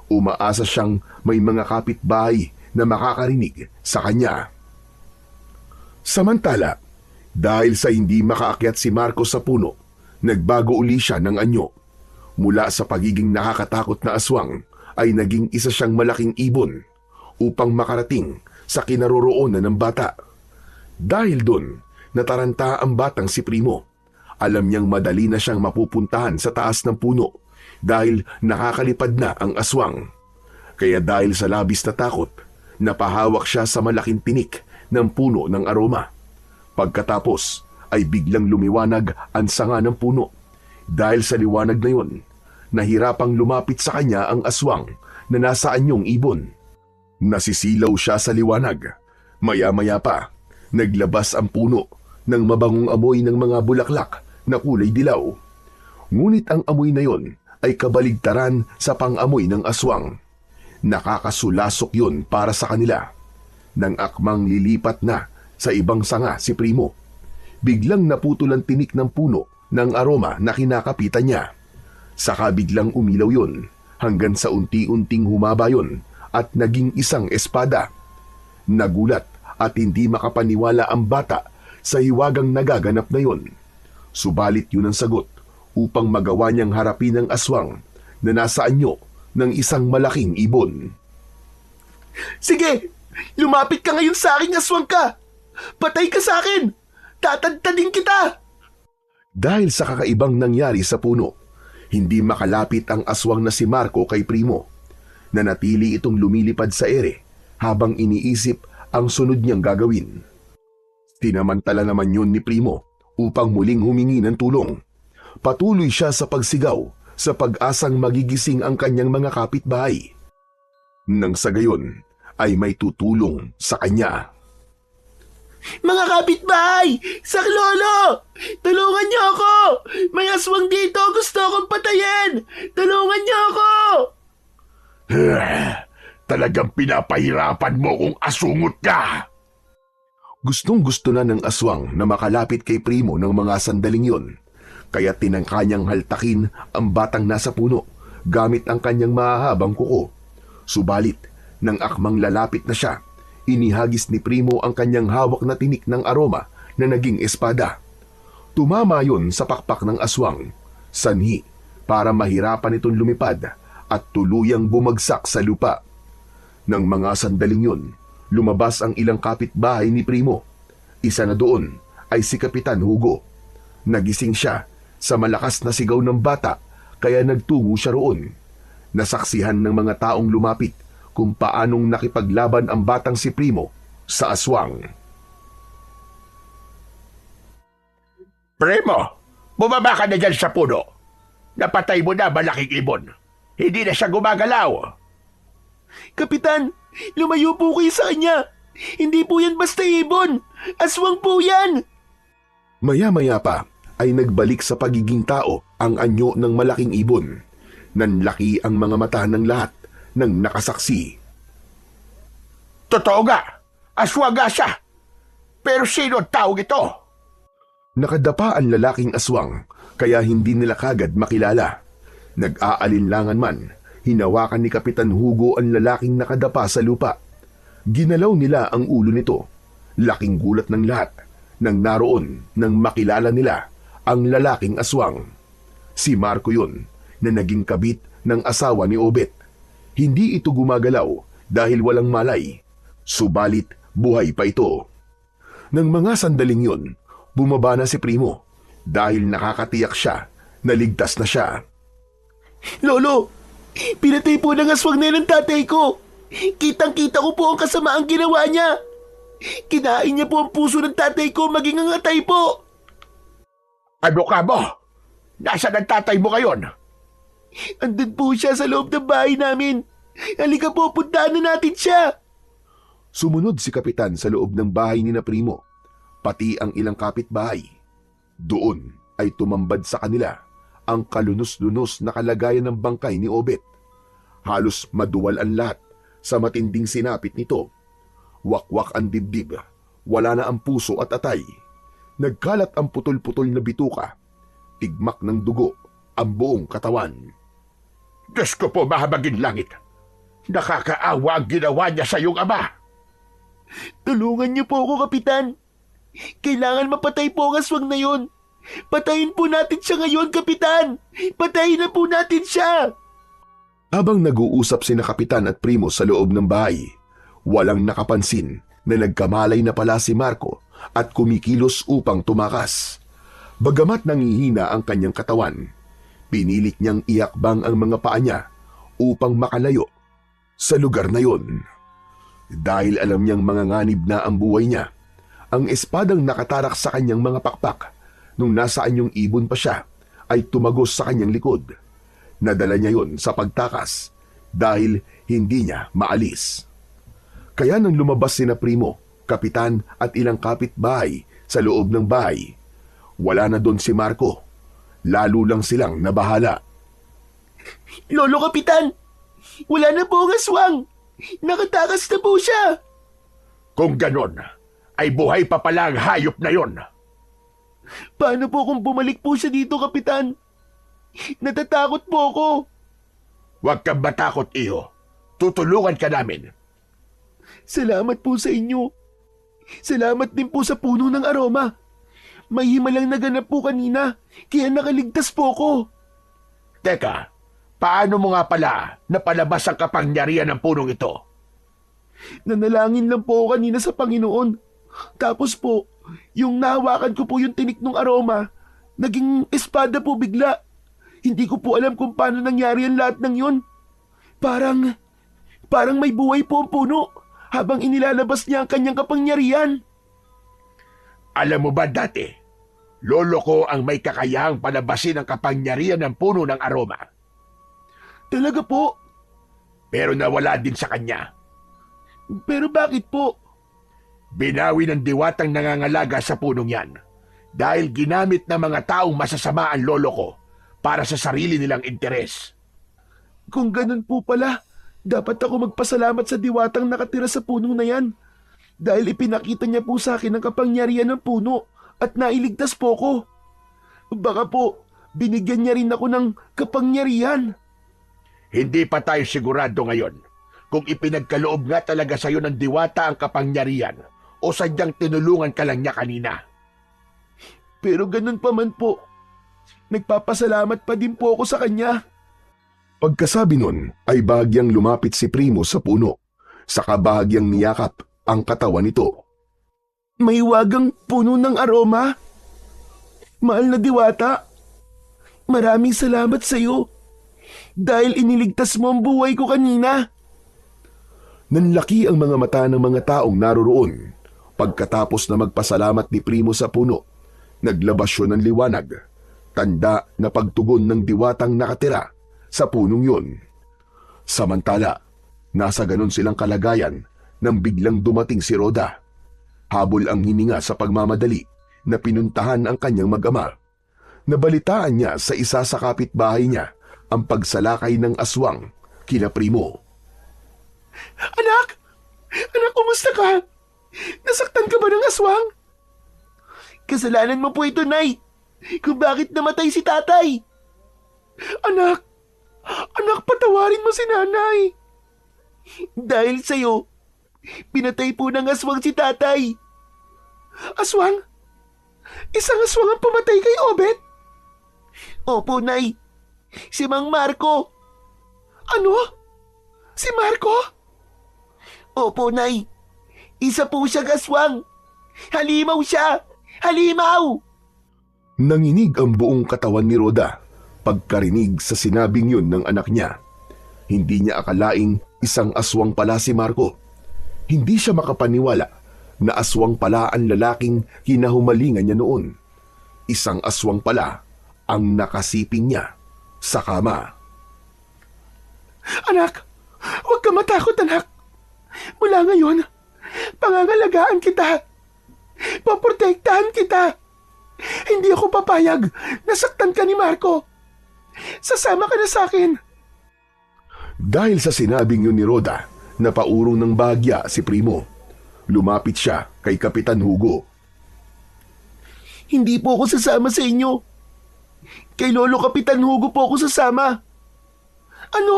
Umaasa siyang may mga kapitbahay na makakarinig sa kanya. Samantala, dahil sa hindi makaakyat si Marco sa puno, nagbago uli siya ng anyo. Mula sa pagiging nakakatakot na aswang ay naging isa siyang malaking ibon upang makarating sa kinaroroonan ng bata. Dahil doon, nataranta ang batang si Primo. Alam niyang madali na siyang mapupuntahan sa taas ng puno dahil nakakalipad na ang aswang. Kaya dahil sa labis na takot, napahawak siya sa malaking tinik ng puno ng aroma. Pagkatapos ay biglang lumiwanag ang sanga ng puno. Dahil sa liwanag na yun, nahirapang lumapit sa kanya ang aswang na nasa anyong ibon. Nasisilaw siya sa liwanag. Maya-maya pa, naglabas ang puno ng mabangong amoy ng mga bulaklak na kulay dilaw. Ngunit ang amoy na yon ay kabaligtaran sa pang-amoy ng aswang. Nakakasulasok yun para sa kanila. Nang akmang lilipat na sa ibang sanga si Primo, biglang naputol ang tinik ng puno ng aroma na kinakapitan niya. Saka biglang umilaw yun hanggang sa unti-unting humaba yun at naging isang espada. Nagulat at hindi makapaniwala ang bata sa hiwagang nagaganap na yun. Subalit yun ang sagot upang magawa niyang harapin ang aswang na nasa anyo ng isang malaking ibon. Sige! Lumapit ka ngayon sa akin, aswang ka! Patay ka sa akin! Tatadtadin kita! Dahil sa kakaibang nangyari sa puno, hindi makalapit ang aswang na si Marco kay Primo. Nanatili itong lumilipad sa ere habang iniisip ang sunod niyang gagawin. Tinamantala naman yun ni Primo upang muling humingi ng tulong. Patuloy siya sa pagsigaw sa pag-asang magigising ang kanyang mga kapitbahay. Nang sa gayon ay may tutulong sa kanya. Mga kapitbahay! Saklolo! Tulungan niyo ako! May aswang dito! Gusto akong patayin! Tulungan niyo ako! Talagang pinapahirapan mo kung asungot ka. Gustong-gusto na ng aswang na makalapit kay Primo ng mga sandaling yon, kaya tinangka niyang haltakin ang batang nasa puno gamit ang kanyang mahahabang kuko. Subalit, nang akmang lalapit na siya, inihagis ni Primo ang kanyang hawak na tinik ng aroma na naging espada. Tumama yon sa pakpak ng aswang, sanhi para mahirapan itong lumipad at tuluyang bumagsak sa lupa. Nang mga sandaling yon, lumabas ang ilang kapitbahay ni Primo. Isa na doon ay si Kapitan Hugo. Nagising siya sa malakas na sigaw ng bata kaya nagtungo siya roon. Nasaksihan ng mga taong lumapit kung paanong nakipaglaban ang batang si Primo sa aswang. Primo, bumaba ka na dyan sa puno. Napatay mo na malaking ibon. Hindi na siya gumagalaw. Kapitan, lumayo po kayo sa kanya! Hindi po yan basta ibon! Aswang po yan! Maya-maya pa ay nagbalik sa pagiging tao ang anyo ng malaking ibon. Nanlaki ang mga mata ng lahat ng nakasaksi. Totoo nga, aswang nga siya. Pero sino ang tawag ito? Nakadapa ang lalaking aswang kaya hindi nila kagad makilala. Nag-aalinlangan man, hinawakan ni Kapitan Hugo ang lalaking nakadapa sa lupa. Ginalaw nila ang ulo nito. Laking gulat ng lahat nang naroon nang makilala nila ang lalaking aswang. Si Marco yun na naging kabit ng asawa ni Obet. Hindi ito gumagalaw dahil walang malay. Subalit buhay pa ito. Nang mga sandaling yun, bumaba na si Primo dahil nakakatiyak siya na ligtas na siya. Lolo, pinatay po ng aswang na ng tatay ko. Kitang-kita ko po ang kasamaang ginawa niya. Kinain niya po ang puso ng tatay ko maging ang atay po. Ano ka mo? Nasaan ang tatay mo ngayon? Andun po siya sa loob ng bahay namin. Halika po, puntahan na natin siya. Sumunod si Kapitan sa loob ng bahay ni na Primo, pati ang ilang kapitbahay. Doon ay tumambad sa kanila ang kalunos-lunos na kalagayan ng bangkay ni Obet. Halos maduwal ang lahat sa matinding sinapit nito. Wakwak ang dibdib, wala na ang puso at atay. Nagkalat ang putol-putol na bituka. Tigmak ng dugo ang buong katawan. Diyos ko po, mahabagin langit. Nakakaawa ang ginawa niya sa iyong ama. Tulungan niyo po ako, Kapitan. Kailangan mapatay po ang aswang na yon. Patayin po natin siya ngayon, Kapitan! Patayin na po natin siya! Habang nag-uusap sina Kapitan at Primo sa loob ng bahay, walang nakapansin na nagkamalay na pala si Marco at kumikilos upang tumakas. Bagamat nangihina ang kanyang katawan, pinilit niyang iakbang ang mga paa niya upang makalayo sa lugar na yon. Dahil alam niyang manganganib na ang buhay niya, ang espadang nakatarak sa kanyang mga pakpak nung nasa anyong ibon pa siya ay tumagos sa kanyang likod. Nadala niya yon sa pagtakas dahil hindi niya maalis. Kaya nang lumabas sina Primo, Kapitan at ilang kapitbahay sa loob ng bahay, wala na doon si Marco. Lalo lang silang nabahala. Lolo Kapitan, wala na po ang aswang. Nakatakas na po siya. Kung ganon, ay buhay pa pala ang hayop na yon. Paano po kung bumalik po siya dito, Kapitan? Natatakot po ako. Huwag kang matakot, iho. Tutulungan ka namin. Salamat po sa inyo. Salamat din po sa puno ng aroma. May himalang naganap po kanina, kaya nakaligtas po ko. Teka, paano mo nga pala napalabas ang kapangyarihan ng punong ito? Nanalangin lang po ako kanina sa Panginoon. Tapos po, yung nahawakan ko po yung tinik ng aroma, naging espada po bigla. Hindi ko po alam kung paano nangyari ang lahat ng yun. Parang may buhay po ang puno. habang inilalabas niya ang kanyang kapangyarihan. Alam mo ba dati, lolo ko ang may kakayahang palabasin ang kapangyarihan ng puno ng aroma. Talaga po? Pero nawala din sa kanya. Pero bakit po? Binawi ng diwatang nangangalaga sa punong yan dahil ginamit ng mga taong masasama ang lolo ko para sa sarili nilang interes. Kung ganun po pala, dapat ako magpasalamat sa diwatang nakatira sa puno na yan. Dahil ipinakita niya po sa akin ang kapangyarihan ng puno at nailigtas po ko. Baka po, binigyan niya rin ako ng kapangyarihan. Hindi pa tayo sigurado ngayon kung ipinagkaloob nga talaga sa iyo ng diwata ang kapangyarihan o sadyang tinulungan ka lang niya kanina. Pero ganun pa man po, nagpapasalamat pa din po ako sa kanya. Pagkasabi nun ay bahagyang lumapit si Primo sa puno, saka bahagyang niyakap ang katawan nito. May wagang puno ng aroma. Mahal na diwata, maraming salamat sa iyo dahil iniligtas mo ang buhay ko kanina. Nanlaki ang mga mata ng mga taong naroroon pagkatapos na magpasalamat ni Primo sa puno. Naglabas siya ng liwanag, tanda na pagtugon ng diwatang nakatira sa punong yun. Samantala, nasa ganon silang kalagayan nang biglang dumating si Rhoda. Habol ang hininga sa pagmamadali na pinuntahan ang kanyang mag-ama. Nabalitaan niya sa isa sa kapitbahay niya ang pagsalakay ng aswang kina Primo. Anak! Anak, kumusta ka? Nasaktan ka ba ng aswang? Kasalanan mo po ito, Nay, kung bakit namatay si tatay. Anak! Anak, patawarin mo si nanay. Dahil sa'yo, pinatay po ng aswang si tatay. Aswang? Isang aswang ang pumatay kay Obet? Opo, Nay. Si Mang Marco. Ano? Si Marco? Opo, Nay. Isa po siyang aswang. Halimaw siya! Halimaw! Nanginig ang buong katawan ni Rhoda pagkarinig sa sinabing yun ng anak niya. Hindi niya akalaing isang aswang pala si Marco. Hindi siya makapaniwala na aswang pala ang lalaking kinahumalingan niya noon. Isang aswang pala ang nakasiping niya sa kama. Anak, huwag ka matakot, anak. Mula ngayon, pangangalagaan kita. Poprotektahan kita. Hindi ako papayag na saktan ka ni Marco. Sasama ka na sa akin. Dahil sa sinabing yun ni Rhoda, napaurong ng bahagya si Primo. Lumapit siya kay Kapitan Hugo. Hindi po ako sasama sa inyo. Kay Lolo Kapitan Hugo po ako sasama. Ano?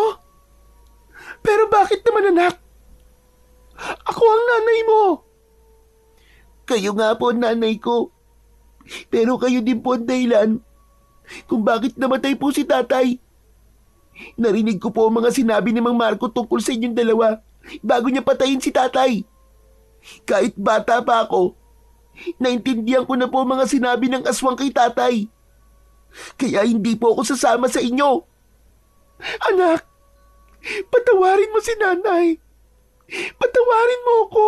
Pero bakit naman, anak? Ako ang nanay mo. Kayo nga po ang nanay ko. Pero kayo din po ang dahilan kung bakit namatay po si tatay. Narinig ko po ang mga sinabi ni Mang Marco tungkol sa inyong dalawa bago niya patayin si tatay. Kahit bata pa ako, naintindihan ko na po ang mga sinabi ng aswang kay tatay. Kaya hindi po ako sasama sa inyo. Anak, patawarin mo si nanay. Patawarin mo ako.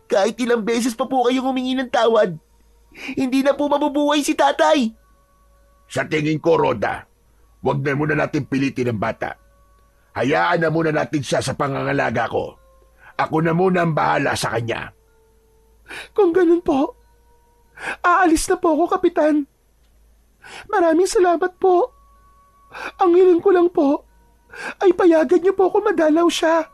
Kahit ilang beses pa po kayong humingi ng tawad, hindi na po mabubuhay si tatay. Sa tingin ko, Rhoda, wag na muna natin pilitin ang bata. Hayaan na muna natin siya sa pangangalaga ko. Ako na muna ang bahala sa kanya. Kung ganun po, aalis na po ako, Kapitan. Maraming salamat po. Ang hiling ko lang po ay payagan niyo po ako madalaw siya.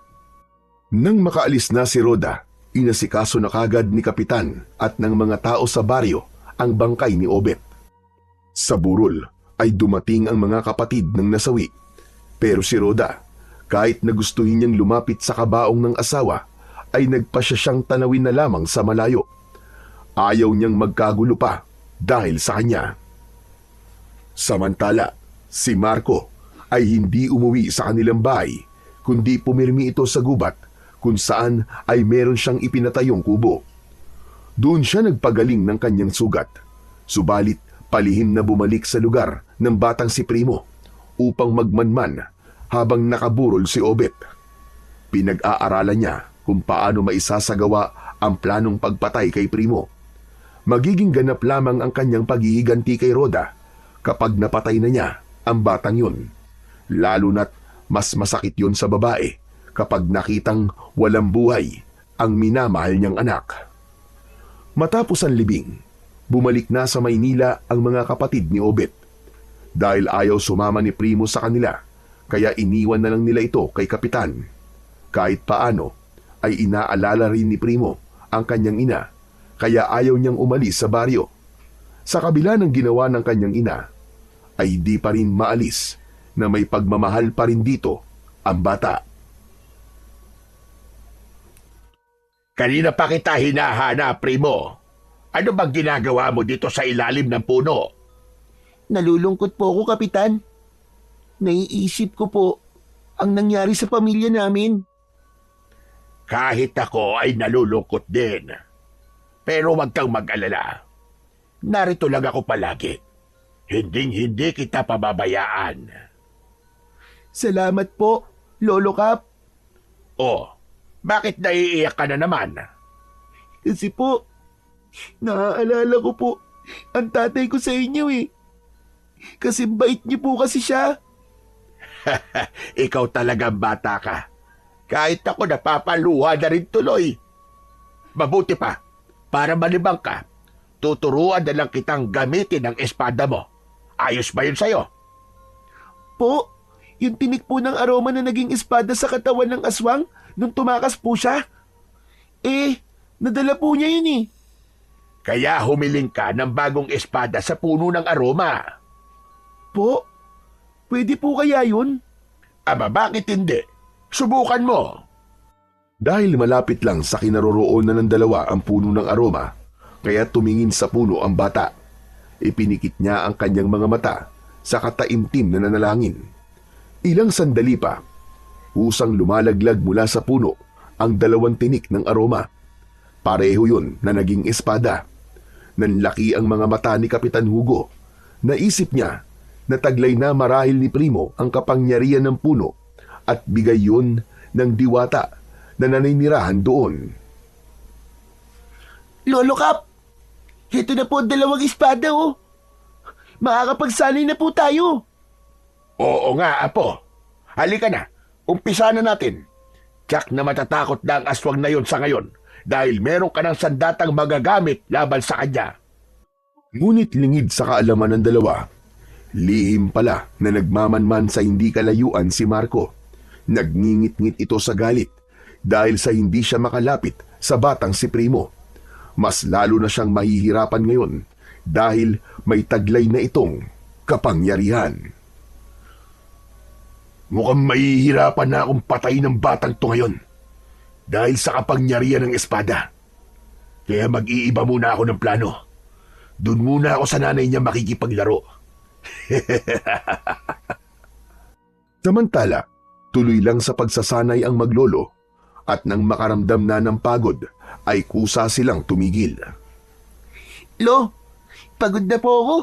Nang makaalis na si Rhoda, inasikaso na kagad ni Kapitan at ng mga tao sa baryo ang bangkay ni Obet. Sa burol ay dumating ang mga kapatid ng nasawi. Pero si Rhoda, kahit nagustuhin niyang lumapit sa kabaong ng asawa, ay nagpasya siyang tanawin na lamang sa malayo. Ayaw niyang magkagulo pa dahil sa kanya. Samantala, si Marco ay hindi umuwi sa kanilang bahay, kundi pumirmi ito sa gubat kung saan ay meron siyang ipinatayong kubo. Doon siya nagpagaling ng kanyang sugat, subalit palihim na bumalik sa lugar ng batang si Primo upang magmanman habang nakaburol si Obet. Pinag-aaralan niya kung paano maisasagawa ang planong pagpatay kay Primo. Magiging ganap lamang ang kanyang paghihiganti kay Rhoda kapag napatay na niya ang batang yun. Lalo na't mas masakit yun sa babae kapag nakitang walang buhay ang minamahal niyang anak. Matapos ang libing, bumalik na sa Maynila ang mga kapatid ni Obet. Dahil ayaw sumama ni Primo sa kanila, kaya iniwan na lang nila ito kay Kapitan. Kahit paano, ay inaalala rin ni Primo ang kanyang ina, kaya ayaw niyang umalis sa baryo. Sa kabila ng ginawa ng kanyang ina, ay di pa rin maalis na may pagmamahal pa rin dito ang bata. Kanina pa kita hinahanap, Primo. Ano bang ginagawa mo dito sa ilalim ng puno? Nalulungkot po ako, Kapitan. Naiisip ko po ang nangyari sa pamilya namin. Kahit ako ay nalulungkot din. Pero wag kang mag-alala. Narito lang ako palagi. Hinding-hindi kita pababayaan. Salamat po, Lolo Kap. Oh, bakit naiiyak ka na naman? Kasi po, naaalala ko po ang tatay ko sa inyo eh. Kasi bait niyo po kasi siya. Ikaw talagang bata ka. Kahit ako napapaluha na rin tuloy. Mabuti pa, para malibang ka, tuturuan na lang kitang gamitin ang espada mo. Ayos ba yun sa'yo? Po, yung tinik po ng aroma na naging espada sa katawan ng aswang nung tumakas po siya. Nadala po niya yun eh. Kaya humiling ka ng bagong espada sa puno ng aroma. Po, pwede po kaya yun? Aba, bakit hindi? Subukan mo. Dahil malapit lang sa kinaroroonan ng dalawa ang puno ng aroma, kaya tumingin sa puno ang bata. Ipinikit niya ang kanyang mga mata sa kataimtim na nanalangin. Ilang sandali pa, husang lumalaglag mula sa puno ang dalawang tinik ng aroma. Pareho yun na naging espada. Nanlaki ang mga mata ni Kapitan Hugo. Naisip niya na taglay na marahil ni Primo ang kapangyarihan ng puno at bigay yun ng diwata na naninirahan doon. Lolo Kap, ito na po ang dalawang espada oh. Makakapagsanay na po tayo. Oo nga, Apo. Halika na, umpisa na natin. Tiyak na matatakot na ang aswang na yon sa ngayon dahil meron ka ng sandatang magagamit laban sa kanya. Ngunit lingid sa kaalaman ng dalawa, lihim pala na nagmamanman sa hindi kalayuan si Marco. Nagngingit-ngit ito sa galit dahil sa hindi siya makalapit sa batang si Primo. Mas lalo na siyang mahihirapan ngayon dahil may taglay na itong kapangyarihan. Mukhang mahihirapan na akong patayin ng batang to ngayon dahil sa kapangyarihan ng espada. Kaya mag-iiba muna ako ng plano. Doon muna ako sa nanay niya makikipaglaro. Samantala, tuloy lang sa pagsasanay ang maglolo at nang makaramdam na ng pagod ay kusa silang tumigil. Lo, pagod na po ako.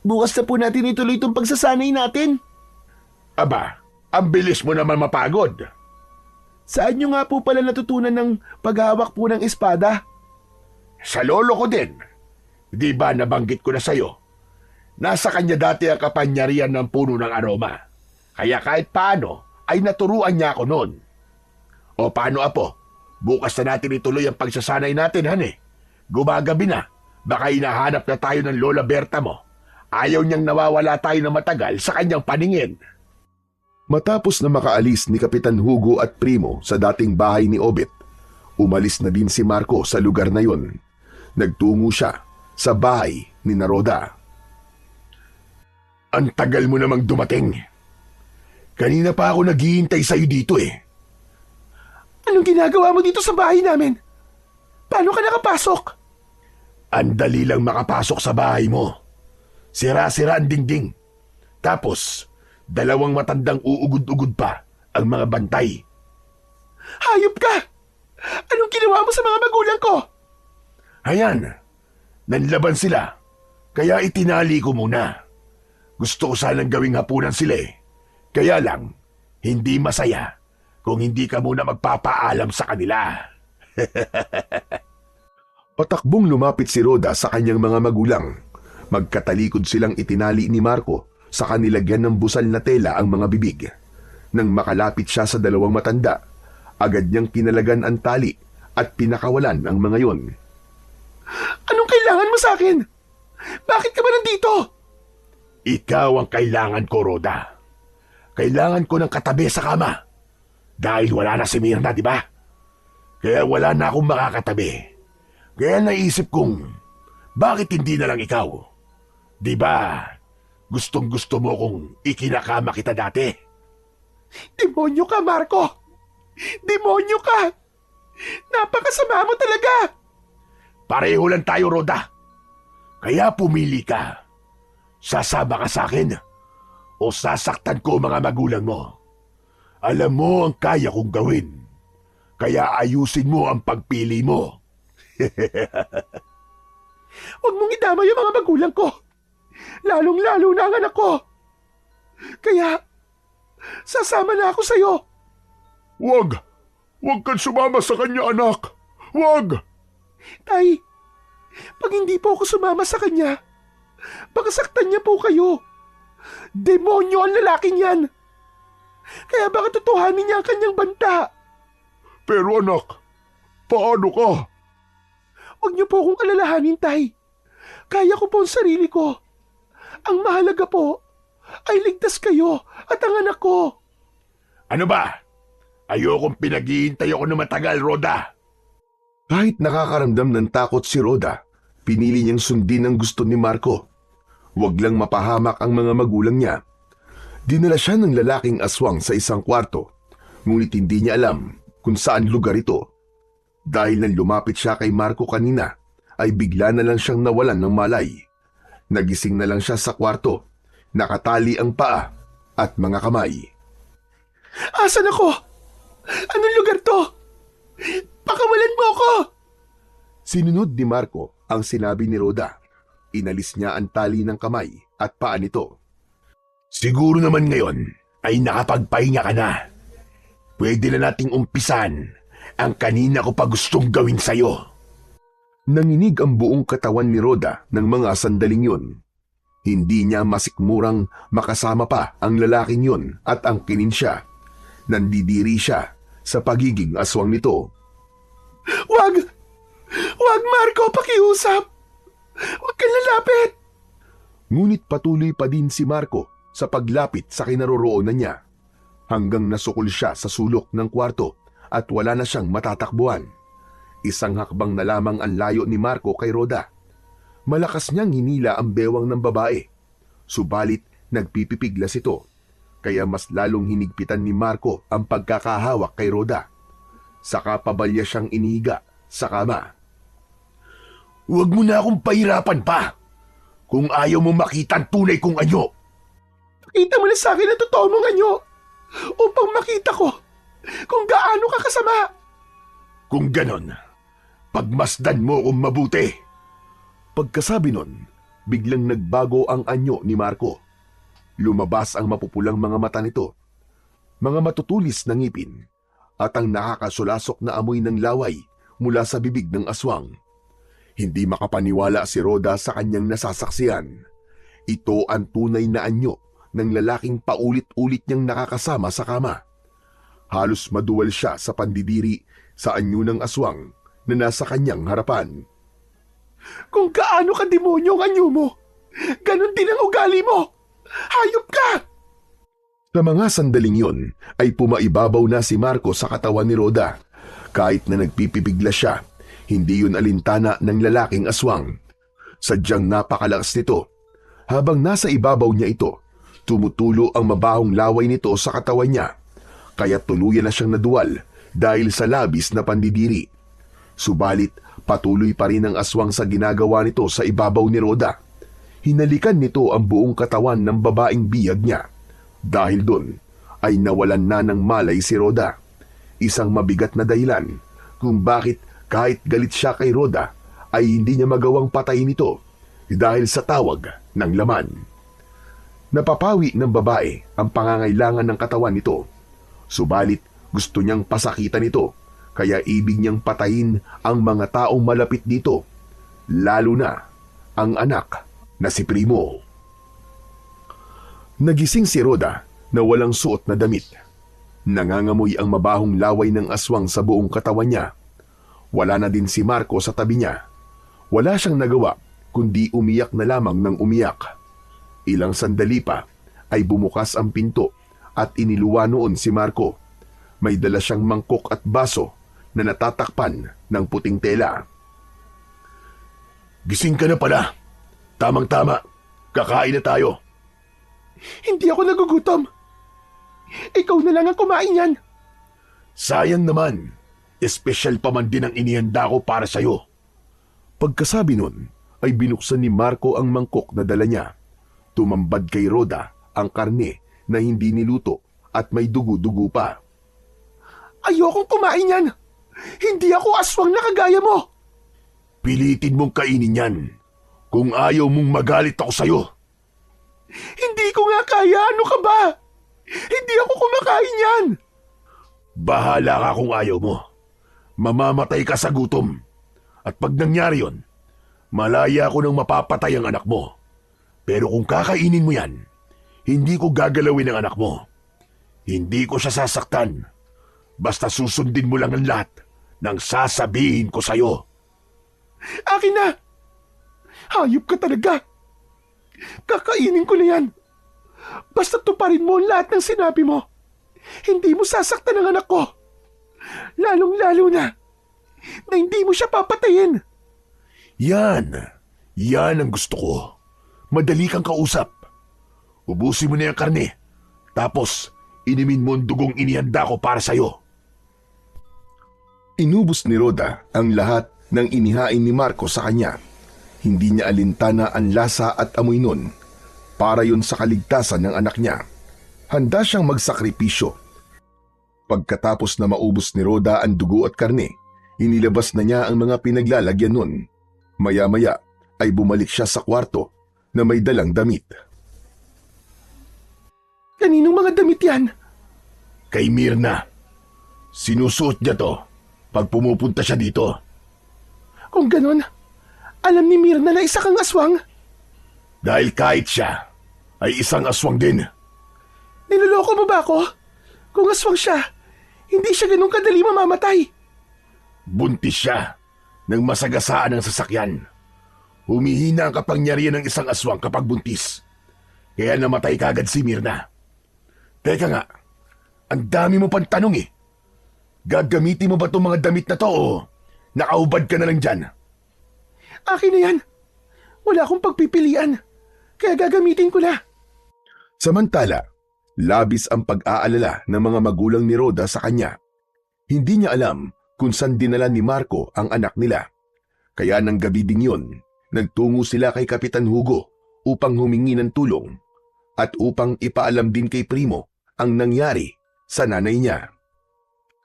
Bukas na po natin ituloy itong pagsasanay natin. Aba, ang bilis mo naman mapagod. Saan nyo nga po pala natutunan ng paghawak po ng espada? Sa lolo ko din. Di ba nabanggit ko na sa'yo? Nasa kanya dati ang kapangyarihan ng puno ng aroma. Kaya kahit paano ay naturuan niya ako noon. O paano, Apo? Bukas na natin ituloy ang pagsasanay natin, hane. Gumagabi na. Baka hinahanap na tayo ng Lola Berta mo. Ayaw niyang nawawala tayo ng matagal sa kanyang paningin. Matapos na makaalis ni Kapitan Hugo at Primo sa dating bahay ni Obet, umalis na din si Marco sa lugar na yon. Nagtungo siya sa bahay ni Naroda. Ang tagal mo namang dumating. Kanina pa ako naghihintay sa'yo dito eh. Anong ginagawa mo dito sa bahay namin? Paano ka nakapasok? Ang dali lang makapasok sa bahay mo. Sira-sira ang dingding. Tapos, dalawang matandang uugod-ugod pa ang mga bantay. Hayop ka! Anong ginawa mo sa mga magulang ko? Ayan, nanlaban sila. Kaya itinali ko muna. Gusto ko sanang gawing hapunan sila eh. Kaya lang, hindi masaya kung hindi ka muna magpapaalam sa kanila. Patakbong lumapit si Rhoda sa kanyang mga magulang. Magkatalikod silang itinali ni Marco sa kanilagyan ng busal na tela ang mga bibig. Nang makalapit siya sa dalawang matanda, agad niyang kinalagan ang tali at pinakawalan ang mga yon. Anong kailangan mo sa akin? Bakit ka ba nandito? Ikaw ang kailangan ko, Rhoda. Kailangan ko ng katabi sa kama. Dahil wala na si Myrna, di ba? Kaya wala na akong makakatabi. Kaya naisip kong, bakit hindi na lang ikaw? Di ba? Gustong-gusto mo kung ikinakama kita dati. Demonyo ka, Marco! Demonyo ka! Napakasama mo talaga! Pareho lang tayo, Rhoda. Kaya pumili ka. Sasama ka sa akin o sasaktan ko mga magulang mo. Alam mo ang kaya kong gawin. Kaya ayusin mo ang pagpili mo. Huwag mong idama yung mga magulang ko. Lalong-lalo na ang anak ko. Kaya, sasama na ako sa'yo. Wag! Wag kang sumama sa kanya, anak! Wag! Tay, pag hindi po ako sumama sa kanya, baka saktan niya po kayo. Demonyo ang lalaking yan. Kaya baka tutuhanin niya ang kanyang banta. Pero anak, paano ka? Huwag niyo po akong alalahanin, Tay. Kaya ko po ang sarili ko. Ang mahalaga po ay ligtas kayo at ang anak ko. Ano ba? Ayokong pinag-iintay ako na matagal, Rhoda. Kahit nakakaramdam ng takot si Rhoda, pinili niyang sundin ang gusto ni Marco. Huwag lang mapahamak ang mga magulang niya. Dinala siya ng lalaking aswang sa isang kwarto, ngunit hindi niya alam kung saan lugar ito. Dahil nang lumapit siya kay Marco kanina, ay bigla na lang siyang nawalan ng malay. Nagising na lang siya sa kwarto, nakatali ang paa at mga kamay. Asan ako? Anong lugar to? Pakawalan mo ako! Sinunod ni Marco ang sinabi ni Rhoda. Inalis niya ang tali ng kamay at paa nito. Siguro naman ngayon ay nakapagpahinga ka na. Pwede na nating umpisan ang kanina ko pa gustong gawin sa'yo. Nanginig ang buong katawan ni Rhoda ng mga sandaling yun. Hindi niya masikmurang makasama pa ang lalaking yun at angkinin siya. Nandidiri siya sa pagiging aswang nito. Wag! Wag, Marco! Pakiusap! Wag kang lalapit! Ngunit patuloy pa din si Marco sa paglapit sa kinaroroonan niya. Hanggang nasukol siya sa sulok ng kwarto at wala na siyang matatakbuhan. Isang hakbang na lamang ang layo ni Marco kay Rhoda. Malakas niyang hinila ang bewang ng babae. Subalit nagpipipiglas ito. Kaya mas lalong hinigpitan ni Marco ang pagkakahawak kay Rhoda. Saka pabalya siyang inihiga sa kama. Huwag mo na akong pahirapan pa. Kung ayaw mo makita ang tunay kong anyo. Pakita mo na sa akin ang totoo mong anyo upang makita ko kung gaano ka kasama. Kung ganon, pagmasdan mo kung mabuti. Pagkasabi nun, biglang nagbago ang anyo ni Marco. Lumabas ang mapupulang mga mata nito, mga matutulis na ngipin, at ang nakakasulasok na amoy ng laway mula sa bibig ng aswang. Hindi makapaniwala si Rhoda sa kanyang nasasaksiyan. Ito ang tunay na anyo ng lalaking paulit-ulit niyang nakakasama sa kama. Halos maduwal siya sa pandidiri sa anyo ng aswang na nasa kanyang harapan. Kung gaano ka demonyo ang anyo mo, ganon din ang ugali mo. Hayop ka! Sa mga sandaling yun ay pumaibabaw na si Marco sa katawan ni Rhoda. Kahit na nagpipibigla siya, hindi yun alintana ng lalaking aswang. Sadyang napakalakas nito. Habang nasa ibabaw niya ito, tumutulo ang mabahong laway nito sa katawan niya. Kaya tuluyan na siyang naduwal dahil sa labis na pandidiri. Subalit patuloy pa rin ang aswang sa ginagawa nito sa ibabaw ni Rhoda. Hinalikan nito ang buong katawan ng babaeng biyag niya. Dahil doon ay nawalan na ng malay si Rhoda. Isang mabigat na dahilan kung bakit kahit galit siya kay Rhoda ay hindi niya magawang patayin ito dahil sa tawag ng laman. Napapawi ng babae ang pangangailangan ng katawan nito. Subalit Gusto niyang pasakitan ito, kaya ibig niyang patayin ang mga taong malapit dito, lalo na ang anak na si Primo. Nagising si Rhoda na walang suot na damit. Nangangamoy ang mabahong laway ng aswang sa buong katawan niya. Wala na din si Marco sa tabi niya. Wala siyang nagawa kundi umiyak na lamang ng umiyak. Ilang sandali pa ay bumukas ang pinto at iniluwa noon si Marco. May dala siyang mangkok at baso na natatakpan ng puting tela. Gising ka na pala. Tamang-tama. Kakain na tayo. Hindi ako nagugutom. Ikaw na lang ang kumain yan. Sayang naman. Espesyal pa man din ang inihanda ko para sa'yo. Pagkasabi nun, ay binuksan ni Marco ang mangkok na dala niya. Tumambad kay Rhoda ang karne na hindi niluto at may dugo-dugo pa. Ayokong kumain yan. Hindi ako aswang na kagaya mo. Pilitin mong kainin yan. Kung ayaw mong magalit ako sa'yo. Hindi ko nga kaya. Ano ka ba? Hindi ako kumakain yan. Bahala ka kung ayaw mo. Mamamatay ka sa gutom. At pag nangyari yon, malaya ko nang mapapatay ang anak mo. Pero kung kakainin mo yan, hindi ko gagalawin ang anak mo. Hindi ko siya sasaktan. Basta susundin mo lang ang lahat ng sasabihin ko sa'yo. Akin na. Hayop ka talaga. Kakainin ko na yan. Basta tuparin mo ang lahat ng sinabi mo. Hindi mo sasaktan ang anak ko. Lalong-lalo na hindi mo siya papatayin. Yan ang gusto ko. Madali kang kausap. Ubusin mo na yung karne. Tapos, inimin mo ang dugong inihanda ko para sa'yo. Inubos ni Rhoda ang lahat ng inihain ni Marco sa kanya. Hindi niya alintana ang lasa at amoy nun. Para yun sa kaligtasan ng anak niya. Handa siyang magsakripisyo. Pagkatapos na maubos ni Rhoda ang dugo at karne, inilabas na niya ang mga pinaglalagyan nun. Maya-maya ay bumalik siya sa kwarto na may dalang damit. Kaninong mga damit yan? Kay Mirna. Sinusuot niya to pag pumupunta siya dito. Kung ganon, alam ni Mirna na isa kang aswang? Dahil kahit siya ay isang aswang din. Niloloko mo ba ako? Kung aswang siya, hindi siya ganun kadali mamamatay. Buntis siya ng masagasaan ng sasakyan. Humihina ang kapangyarihan ng isang aswang kapag buntis. Kaya namatay kagad si Mirna. Teka nga, ang dami mo pang tanong eh. Gagamitin mo ba itong mga damit na to o nakaubad ka na lang dyan? Akin na yan. Wala akong pagpipilian. Kaya gagamitin ko na. Samantala, labis ang pag-aalala ng mga magulang ni Rhoda sa kanya. Hindi niya alam kung saan dinala ni Marco ang anak nila. Kaya ng gabi ding yun, nagtungo sila kay Kapitan Hugo upang humingi ng tulong at upang ipaalam din kay Primo ang nangyari sa nanay niya.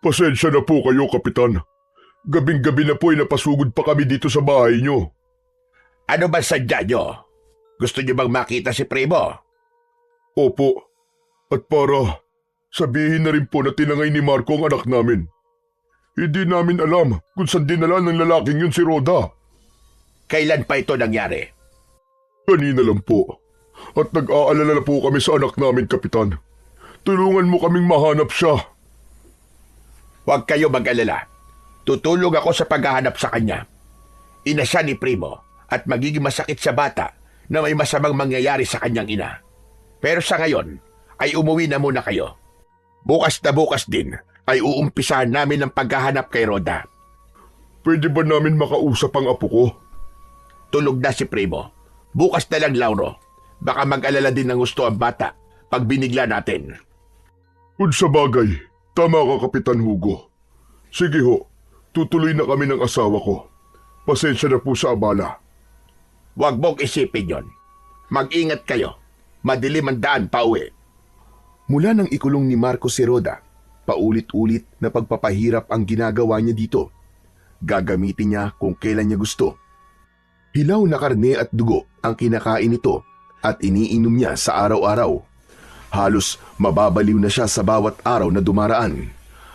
Pasensya na po kayo, Kapitan. Gabing-gabi na po ay napasugod pa kami dito sa bahay nyo. Ano ba sadya nyo? Gusto nyo bang makita si Primo? Opo. At para sabihin na rin po na tinangay ni Marco ang anak namin. Hindi namin alam kung saan dinala ng lalaking yun si Rhoda. Kailan pa ito nangyari? Kanina lang po. At nag-aalala na po kami sa anak namin, Kapitan. Tulungan mo kaming mahanap siya. Huwag kayo mag-alala. Tutulong ako sa paghahanap sa kanya. Ina siya ni Primo at magiging masakit sa bata na may masamang mangyayari sa kanyang ina. Pero sa ngayon ay umuwi na muna kayo. Bukas na bukas din ay uumpisahan namin ang paghahanap kay Rhoda. Pwede ba namin makausap ang apo ko? Tulog na si Primo. Bukas na lang, Lauro. Baka mag-alala din ng gusto ang bata pag binigla natin. Kung sa bagay, tama ka, Kapitan Hugo. Sige ho, tutuloy na kami ng asawa ko. Pasensya na po sa abala. Huwag mong isipin yon. Mag-ingat kayo. Madilim ang daan pa uwi. Mula nang ikulong ni Marco si Rhoda, paulit-ulit na pagpapahirap ang ginagawa niya dito. Gagamitin niya kung kailan niya gusto. Hilaw na karne at dugo ang kinakain nito at iniinom niya sa araw-araw. Halos mababaliw na siya sa bawat araw na dumaraan.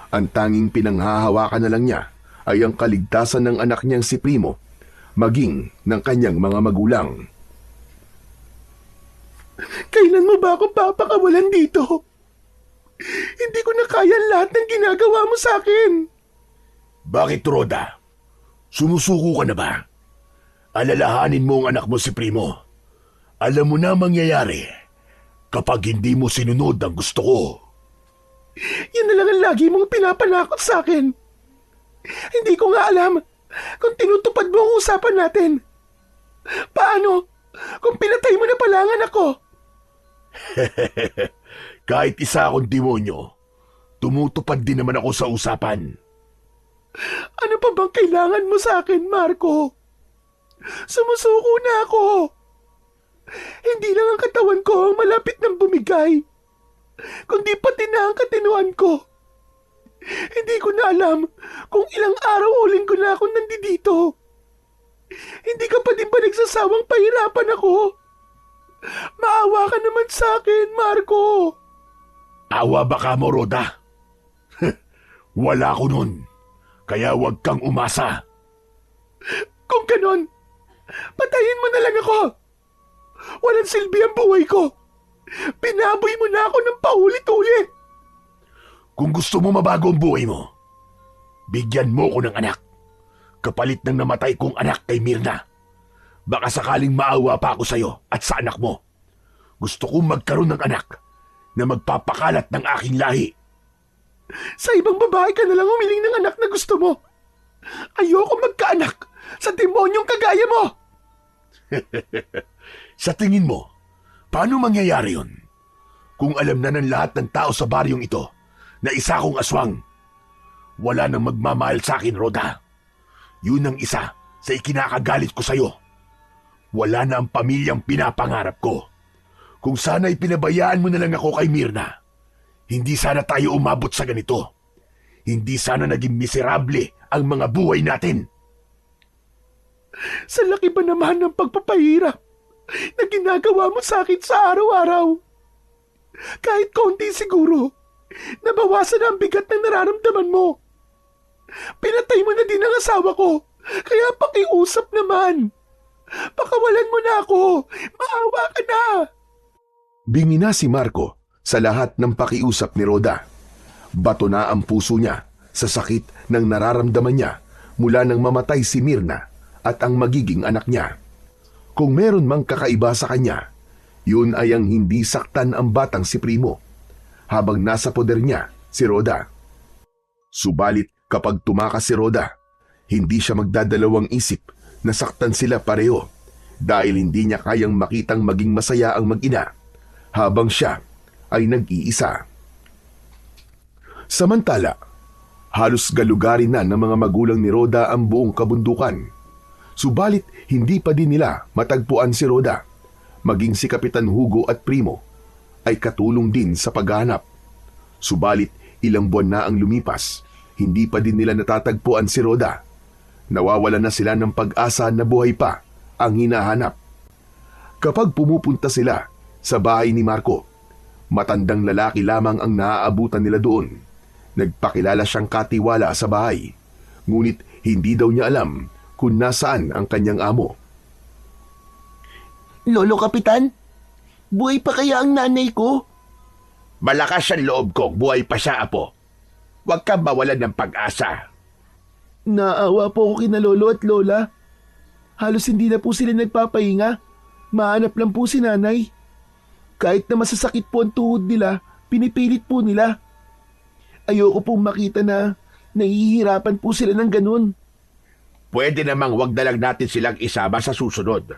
Ang tanging pinanghahawakan na lang niya ay ang kaligtasan ng anak niyang si Primo, maging ng kanyang mga magulang. Kailan mo ba ako papakawalan dito? Hindi ko na kaya lahat ng ginagawa mo sa akin. Bakit, Roda? Sumusuko ka na ba? Alalahanin mo ang anak mo si Primo. Alam mo na mangyayari kapag hindi mo sinunod ang gusto ko. Yan na lang ang lagi mong pinapanakot sa akin. Hindi ko nga alam kung tinutupad mo ang usapan natin. Paano kung pinatay mo na pala ang anak ko? Kahit isa akong demonyo, tumutupad din naman ako sa usapan. Ano pa bang kailangan mo sa akin, Marco? Sumusuko na ako. Hindi lang ang katawan ko ang malapit ng bumigay, kundi pati na ang katinuan ko. Hindi ko na alam kung ilang araw o linggo na akong nandito. Hindi ka pa din ba nagsasawang pahirapan ako? Maawa ka naman sa akin, Marco. Awa ba ka mo, Roda? Wala ko nun, kaya huwag kang umasa. Kung ganon, patayin mo na lang ako. Walang silbi ang buhay ko. Pinaboy mo na ako ng paulit-ulit. Kung gusto mo mabago ang buhay mo, bigyan mo ko ng anak. Kapalit ng namatay kong anak kay Mirna. Baka sakaling maawa pa ako sa'yo at sa anak mo. Gusto kong magkaroon ng anak na magpapakalat ng aking lahi. Sa ibang babae ka na lang humiling ng anak na gusto mo. Ayoko magkaanak sa demonyong kagaya mo. Sa tingin mo, paano mangyayari yun? Kung alam na ng lahat ng tao sa baryong ito na isa akong aswang, wala nang magmamahal sa akin, Roda. Yun ang isa sa ikinakagalit ko sa'yo. Wala na ang pamilyang pinapangarap ko. Kung sana'y pinabayaan mo na lang ako kay Mirna, hindi sana tayo umabot sa ganito. Hindi sana naging miserable ang mga buhay natin. Sa laki ba naman ng pagpapahirap na ginagawa mo sa akin sa araw-araw? Kahit konti siguro, nabawasan na ang bigat ng nararamdaman mo. Pinatay mo na din ang asawa ko, kaya pakiusap naman. Pakawalan mo na ako, maawa ka na. Bingi na si Marco sa lahat ng pakiusap ni Roda. Bato na ang puso niya sa sakit ng nararamdaman niya mula nang mamatay si Mirna at ang magiging anak niya. Kung meron mang kakaiba sa kanya, yun ay ang hindi saktan ang batang si Primo habang nasa poder niya si Roda. Subalit kapag tumakas si Roda, hindi siya magdadalawang isip na saktan sila pareho dahil hindi niya kayang makitang maging masaya ang mag-ina habang siya ay nag-iisa. Samantala, halos galugarin na ng mga magulang ni Roda ang buong kabundukan. Subalit hindi pa din nila matagpuan si Roda. Maging si Kapitan Hugo at Primo ay katulong din sa paghahanap. Subalit ilang buwan na ang lumipas, hindi pa din nila natatagpuan si Roda. Nawawalan na sila ng pag-asa na buhay pa ang hinahanap. Kapag pumupunta sila sa bahay ni Marco, matandang lalaki lamang ang naaabutan nila doon. Nagpakilala siyang katiwala sa bahay, ngunit hindi daw niya alam kung nasaan ang kanyang amo. Lolo Kapitan, buhay pa kaya ang nanay ko? Malakas ang loob ko, buhay pa siya, apo. Huwag kang mawalan ng pag-asa. Naawa po ako kina lolo at lola. Halos hindi na po sila nagpapahinga. Mahanap lang po si nanay. Kahit na masasakit po ang tuhod nila, pinipilit po nila. Ayoko pong makita na nahihirapan po sila ng ganun. Pwede namang wag na lang natin silang isama sa susunod.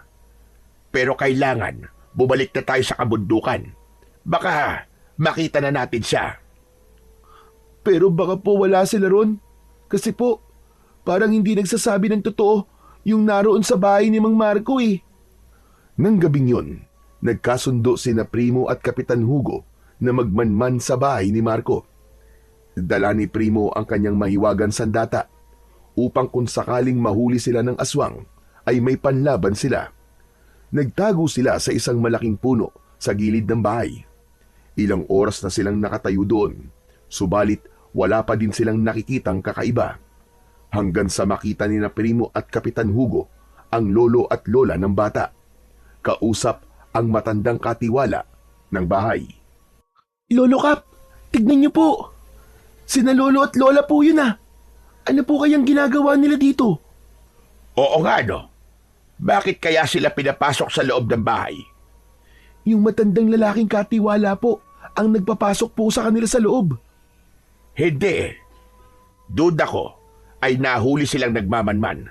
Pero kailangan bumalik na tayo sa kabundukan. Baka makita na natin siya. Pero baka po wala sila ron. Kasi po, parang hindi nagsasabi ng totoo yung naroon sa bahay ni Mang Marco eh. Nang gabing yun, nagkasundo sina Primo at Kapitan Hugo na magmanman sa bahay ni Marco. Dala ni Primo ang kanyang mahiwagan sandata upang kung sakaling mahuli sila ng aswang ay may panlaban sila. Nagtago sila sa isang malaking puno sa gilid ng bahay. Ilang oras na silang nakatayo doon, subalit wala pa din silang nakikitang kakaiba. Hanggang sa makita ni na Primo at Kapitan Hugo ang lolo at lola ng bata. Kausap ang matandang katiwala ng bahay. Lolo Kap, tignan niyo po. Sina lolo at lola po yun ah. Ano po kayang ginagawa nila dito? Oo nga no. Bakit kaya sila pinapasok sa loob ng bahay? Yung matandang lalaking katiwala po ang nagpapasok po sa kanila sa loob. Hindi. Duda ko ay nahuli silang nagmamanman.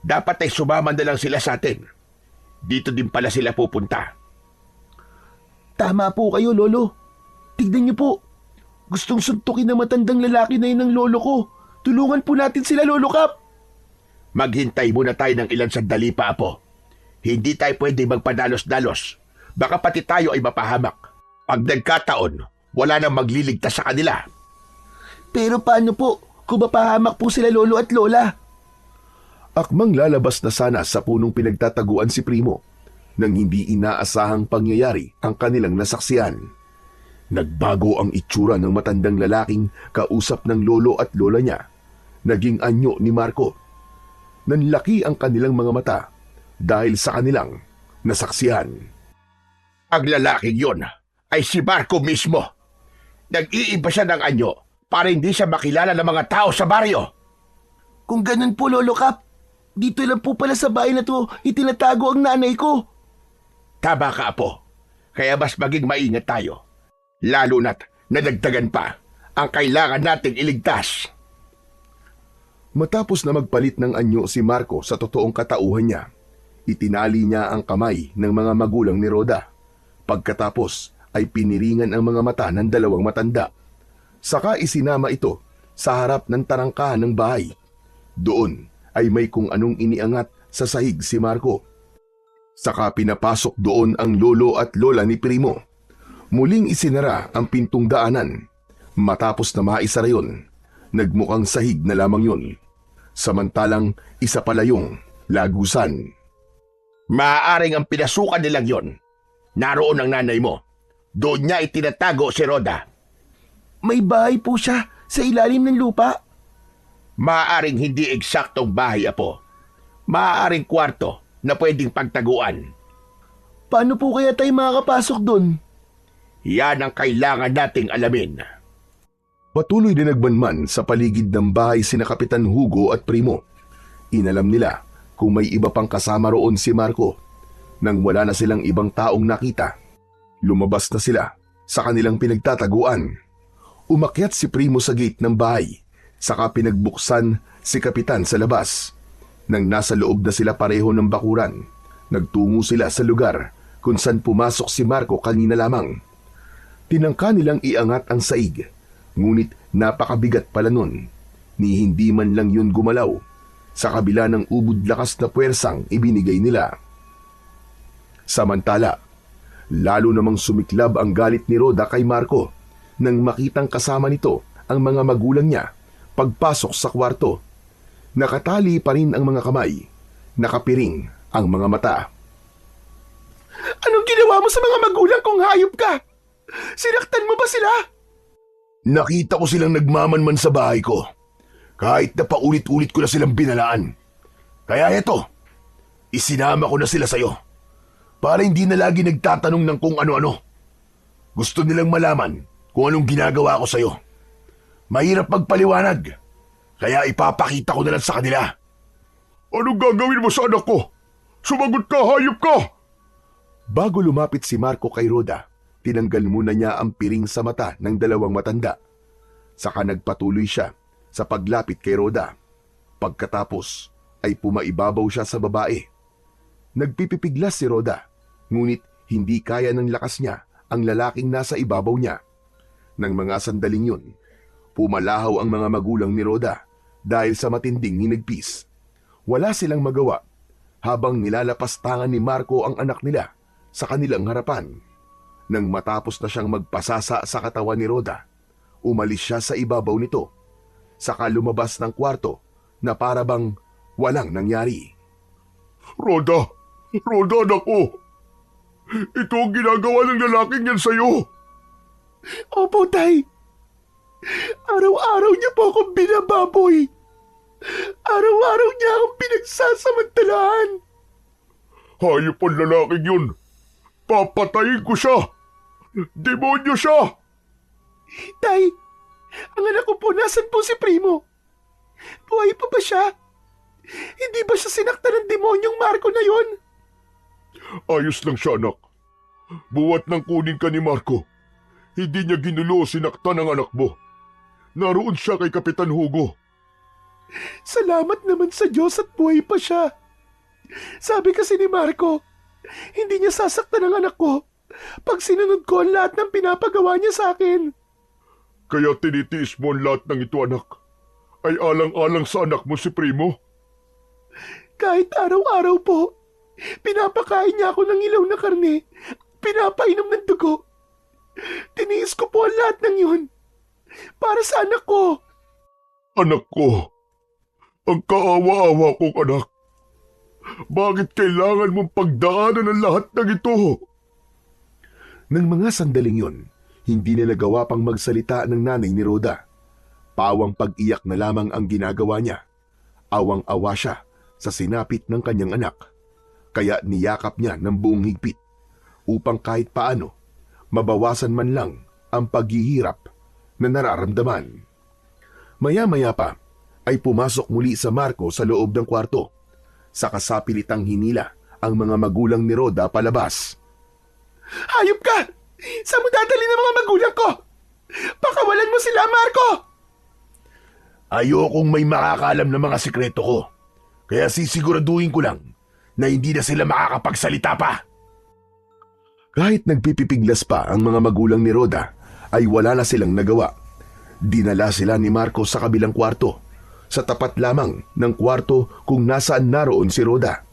Dapat ay sumaman na lang sila sa atin. Dito din pala sila pupunta. Tama po kayo, Lolo. Tignan niyo po. Gustong suntukin ng matandang lalaki na yun ng lolo ko. Tulungan po natin sila, Lolo Kap. Maghintay muna tayo ng ilang sandali pa, Apo. Hindi tayo pwede magpadalos-dalos. Baka pati tayo ay mapahamak. Pag nagkataon, wala nang magliligtas sa kanila. Pero paano po kung mapahamak po sila lolo at lola? Akmang lalabas na sana sa punong pinagtataguan si Primo nang hindi inaasahang pangyayari ang kanilang nasaksiyan. Nagbago ang itsura ng matandang lalaking kausap ng lolo at lola niya. Naging anyo ni Marco. Nanlaki ang kanilang mga mata dahil sa kanilang nasaksiyan. Ang lalaking yon ay si Marco mismo. Nag-iiba siya ng anyo para hindi siya makilala ng mga tao sa baryo. Kung ganun po, Lolo Kap, dito lang po pala sa bahay na to itinatago ang nanay ko. Tama ka, Apo. Kaya mas maging maingat tayo. Lalo na't nadagdagan pa ang kailangan nating iligtas. Matapos na magpalit ng anyo si Marco sa totoong katauhan niya, itinali niya ang kamay ng mga magulang ni Rhoda. Pagkatapos ay piniringan ang mga mata ng dalawang matanda. Saka isinama ito sa harap ng tarangkahan ng bahay. Doon ay may kung anong iniangat sa sahig si Marco. Saka pinapasok doon ang lolo at lola ni Primo. Muling isinara ang pintong daanan. Matapos na maisara yun, nagmukhang sahig na lamang yun. Samantalang isa pala yung lagusan. Maaaring ang pinasukan nilang yon. Naroon ang nanay mo. Doon niya itinatago si Rhoda. May bahay po siya sa ilalim ng lupa. Maaaring hindi eksaktong bahay, Apo. Maaaring kwarto na pwedeng pagtaguan. Paano po kaya tayo makakapasok doon? Yan ang kailangan nating alamin. Patuloy din nagmanman sa paligid ng bahay sina Kapitan Hugo at Primo. Inalam nila kung may iba pang kasama roon si Marco. Nang wala na silang ibang taong nakita, lumabas na sila sa kanilang pinagtataguan. Umakyat si Primo sa gate ng bahay, saka pinagbuksan si Kapitan sa labas. Nang nasa loob na sila pareho ng bakuran, nagtungo sila sa lugar kung saan pumasok si Marco kanina lamang. Tinangka nilang iangat ang saig, ngunit napakabigat pala nun, ni hindi man lang yun gumalaw, sa kabila ng ubod lakas na puwersang ibinigay nila. Samantala, lalo namang sumiklab ang galit ni Rhoda kay Marco nang makitang kasama nito ang mga magulang niya pagpasok sa kwarto. Nakatali pa rin ang mga kamay, nakapiring ang mga mata. Anong ginawa mo sa mga magulang kong hayop ka? Sinaktan mo ba sila? Nakita ko silang nagmamanman sa bahay ko. Kahit na paulit-ulit ko na silang binalaan. Kaya eto, isinama ko na sila sa'yo. Para hindi na lagi nagtatanong ng kung ano-ano. Gusto nilang malaman kung anong ginagawa ko sa'yo. Mahirap magpaliwanag. Kaya ipapakita ko na lang sa kanila. Anong gagawin mo sa anak ko? Sumagot ka, hayop ka! Bago lumapit si Marco kay Rhoda, tinanggal muna niya ang piring sa mata ng dalawang matanda. Saka nagpatuloy siya sa paglapit kay Rhoda. Pagkatapos ay pumaibabaw siya sa babae. Nagpipipiglas si Rhoda, ngunit hindi kaya ng lakas niya ang lalaking nasa ibabaw niya. Nang mga sandaling yun, pumalahaw ang mga magulang ni Rhoda dahil sa matinding hinigpis. Wala silang magawa habang nilalapastangan ni Marco ang anak nila sa kanilang harapan. Nang matapos na siyang magpasasa sa katawan ni Rhoda, umalis siya sa ibabaw nito. Saka lumabas ng kwarto na para bang walang nangyari. Rhoda! Rhoda, anak ko! Ito ang ginagawa ng lalaking yan sa'yo! Opo, Tay. Araw-araw niya po akong binababoy. Araw-araw niya akong pinagsasamantalahan. Hayop ang lalaking yun. Papatayin ko siya. Demonyo siya. Tay, ang anak ko po, nasan po si Primo? Buhay pa ba siya? Hindi ba siya sinaktan ng demonyong Marco na yon? Ayos lang siya, anak. Buwat nang kunin ka ni Marco, hindi niya ginulo o sinaktan ang anak mo. Naroon siya kay Kapitan Hugo. Salamat naman sa Diyos at buhay pa siya. Sabi kasi ni Marco, hindi niya sasaktan ang anak ko pag sinunod ko ang lahat ng pinapagawa niya sa akin. Kaya tinitiis mo ang lahat ng ito, anak. Ay alang-alang sa anak mo si Primo. Kahit araw-araw po, pinapakain niya ako ng ilaw na karne, pinapainom ng dugo. Tiniis ko po ang lahat ng yun para sa anak ko. Anak ko, ang kaawa-awa kong anak. Bakit kailangan mong pagdaanan ang lahat ng ito? Nang mga sandaling yon, hindi na nagawa pang magsalita ng nanay ni Rhoda. Pawang pag-iyak na lamang ang ginagawa niya. Awang-awa siya sa sinapit ng kanyang anak. Kaya niyakap niya ng buong higpit upang kahit paano mabawasan man lang ang paghihirap na nararamdaman. Maya-maya pa ay pumasok muli sa Marco sa loob ng kwarto. Sa kasapilitang hinila ang mga magulang ni Rhoda palabas. Hayop ka! Saan mo dadali ng mga magulang ko? Pakawalan mo sila, Marco! Ayokong may makakalam ng mga sikreto ko. Kaya sisiguraduhin ko lang na hindi na sila makakapagsalita pa. Kahit nagpipipiglas pa ang mga magulang ni Rhoda, ay wala na silang nagawa. Dinala sila ni Marco sa kabilang kwarto, sa tapat lamang ng kwarto kung nasaan naroon si Rhoda.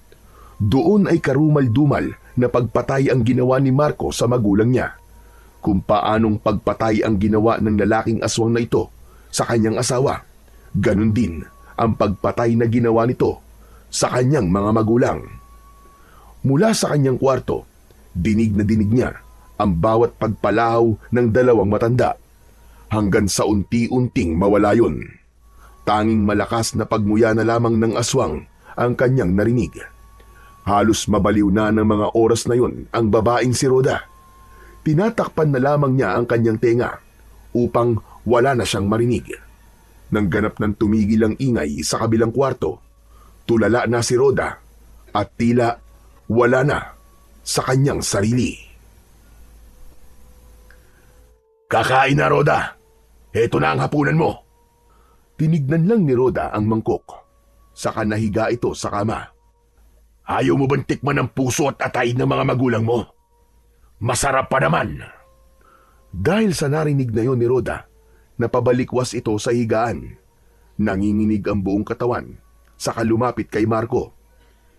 Doon ay karumal-dumal na pagpatay ang ginawa ni Marco sa magulang niya. Kung paanong pagpatay ang ginawa ng lalaking aswang na ito sa kanyang asawa, ganun din ang pagpatay na ginawa nito sa kanyang mga magulang. Mula sa kanyang kwarto, dinig na dinig niya ang bawat pagpalahaw ng dalawang matanda hanggang sa unti-unting mawala yun. Tanging malakas na pagmuya na lamang ng aswang ang kanyang narinig. Halos mabaliw na ng mga oras na yun ang babaeng si Rhoda. Tinatakpan na lamang niya ang kanyang tenga upang wala na siyang marinig. Nang ganap ng tumigil ang ingay sa kabilang kwarto, tulala na si Rhoda at tila wala na sa kanyang sarili. Kakain na, Rhoda. Heto na ang hapunan mo. Tinignan lang ni Rhoda ang mangkok. Saka nahiga ito sa kama. Ayaw mo bang tikman ang puso at atay ng mga magulang mo? Masarap pa naman. Dahil sa narinig na yon ni Rhoda, napabalikwas ito sa higaan. Nanginginig ang buong katawan, saka lumapit kay Marco.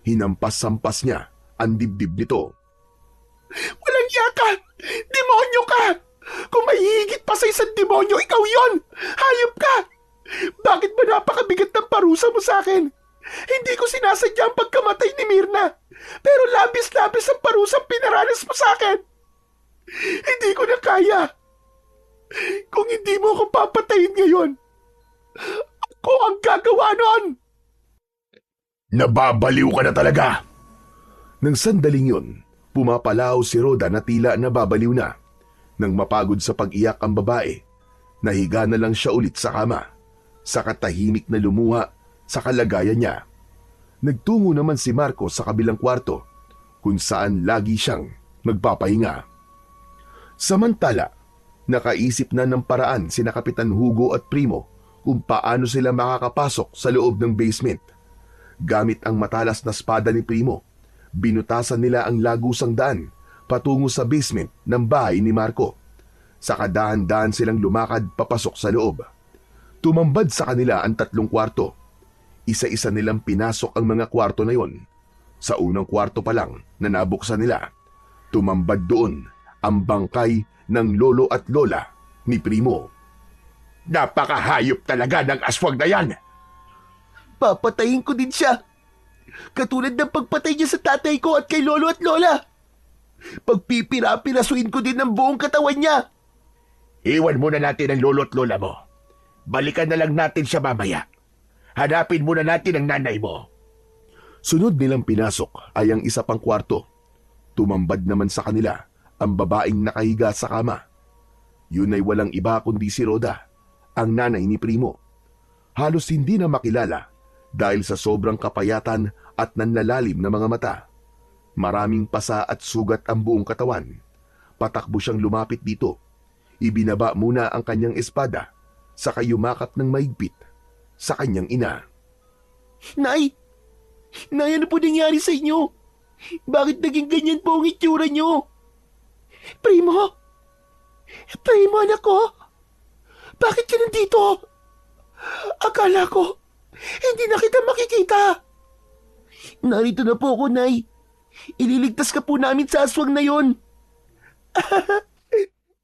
Hinampas-sampas niya ang dibdib nito. Walang iya ka! Demonyo ka! Kung may higit pa sa isang demonyo, ikaw yon! Hayop ka! Bakit ba napakabigat ng parusa mo sa akin? Hindi ko sinasadya ang pagkamatay ni Mirna, pero labis-labis ang parusang pinaranas mo sa akin. Hindi ko na kaya. Kung hindi mo ako papatayin ngayon, ako ang gagawa nun. Nababaliw ka na talaga. Nang sandaling yun, pumapalaw si Rhoda na tila nababaliw na. Nang mapagod sa pag-iyak ang babae, nahiga na lang siya ulit sa kama. Sa katahimik na lumuha sa kalagayan niya. Nagtungo naman si Marco sa kabilang kwarto kung saan lagi siyang nagpapahinga. Samantala, nakaisip na ng paraan sina Kapitan Hugo at Primo kung paano sila makakapasok sa loob ng basement. Gamit ang matalas na espada ni Primo, binutasan nila ang lagusang daan patungo sa basement ng bahay ni Marco. Sa kadahan-dahan silang lumakad papasok sa loob. Tumambad sa kanila ang 3 kwarto. Isa-isa nilang pinasok ang mga kwarto na yon. Sa unang kwarto pa lang na nabuksan nila, tumambad doon ang bangkay ng lolo at lola ni Primo. Napakahayop talaga ng aswang na yan. Papatayin ko din siya. Katulad ng pagpatay niya sa tatay ko at kay lolo at lola. Pagpipira-pirasuin ko din ang buong katawan niya. Iwan muna natin ang lolo at lola mo. Balikan na lang natin siya mamaya. Hanapin muna natin ang nanay mo. Sunod nilang pinasok ay ang isa pang kwarto. Tumambad naman sa kanila ang babaeng nakahiga sa kama. Yun ay walang iba kundi si Rhoda, ang nanay ni Primo. Halos hindi na makilala dahil sa sobrang kapayatan at nanlalalim na mga mata. Maraming pasa at sugat ang buong katawan. Patakbo siyang lumapit dito. Ibinaba muna ang kanyang espada, saka yumakap ng maigpit sa kanyang ina. Nay! Nay, ano po nangyari sa inyo? Bakit naging ganyan po ang itsura nyo? Primo! Primo, anak ko! Bakit ka nandito? Akala ko, hindi na kita makikita. Narito na po ako, Nay. Ililigtas ka po namin sa aswang na yon.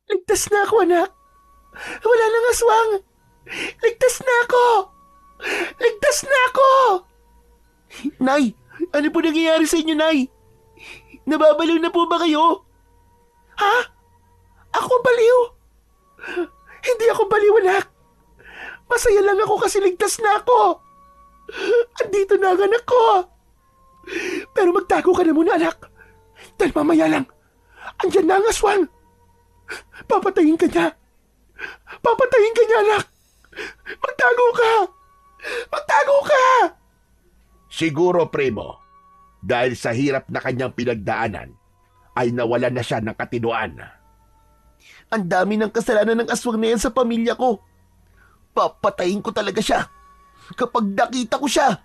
Ligtas na ako, anak. Wala nang aswang. Ligtas na ako. Ligtas na ako. Nay, ano po nangyayari sa inyo, Nay? Nababaliw na po ba kayo? Ha? Ako baliw? Hindi ako baliw, anak. Masaya lang ako kasi ligtas na ako. Andito na ang anak ko. Pero magtago ka na muna, anak. Dahil mamaya lang, andyan na ang aswang. Papatayin ka niya. Papatayin ka niya, anak. Magtago ka. Magtago ka. Siguro, Primo, dahil sa hirap na kanyang pinagdaanan, ay nawalan na siya ng katinuan. Ang dami ng kasalanan ng aswang na yan sa pamilya ko. Papatayin ko talaga siya kapag nakita ko siya.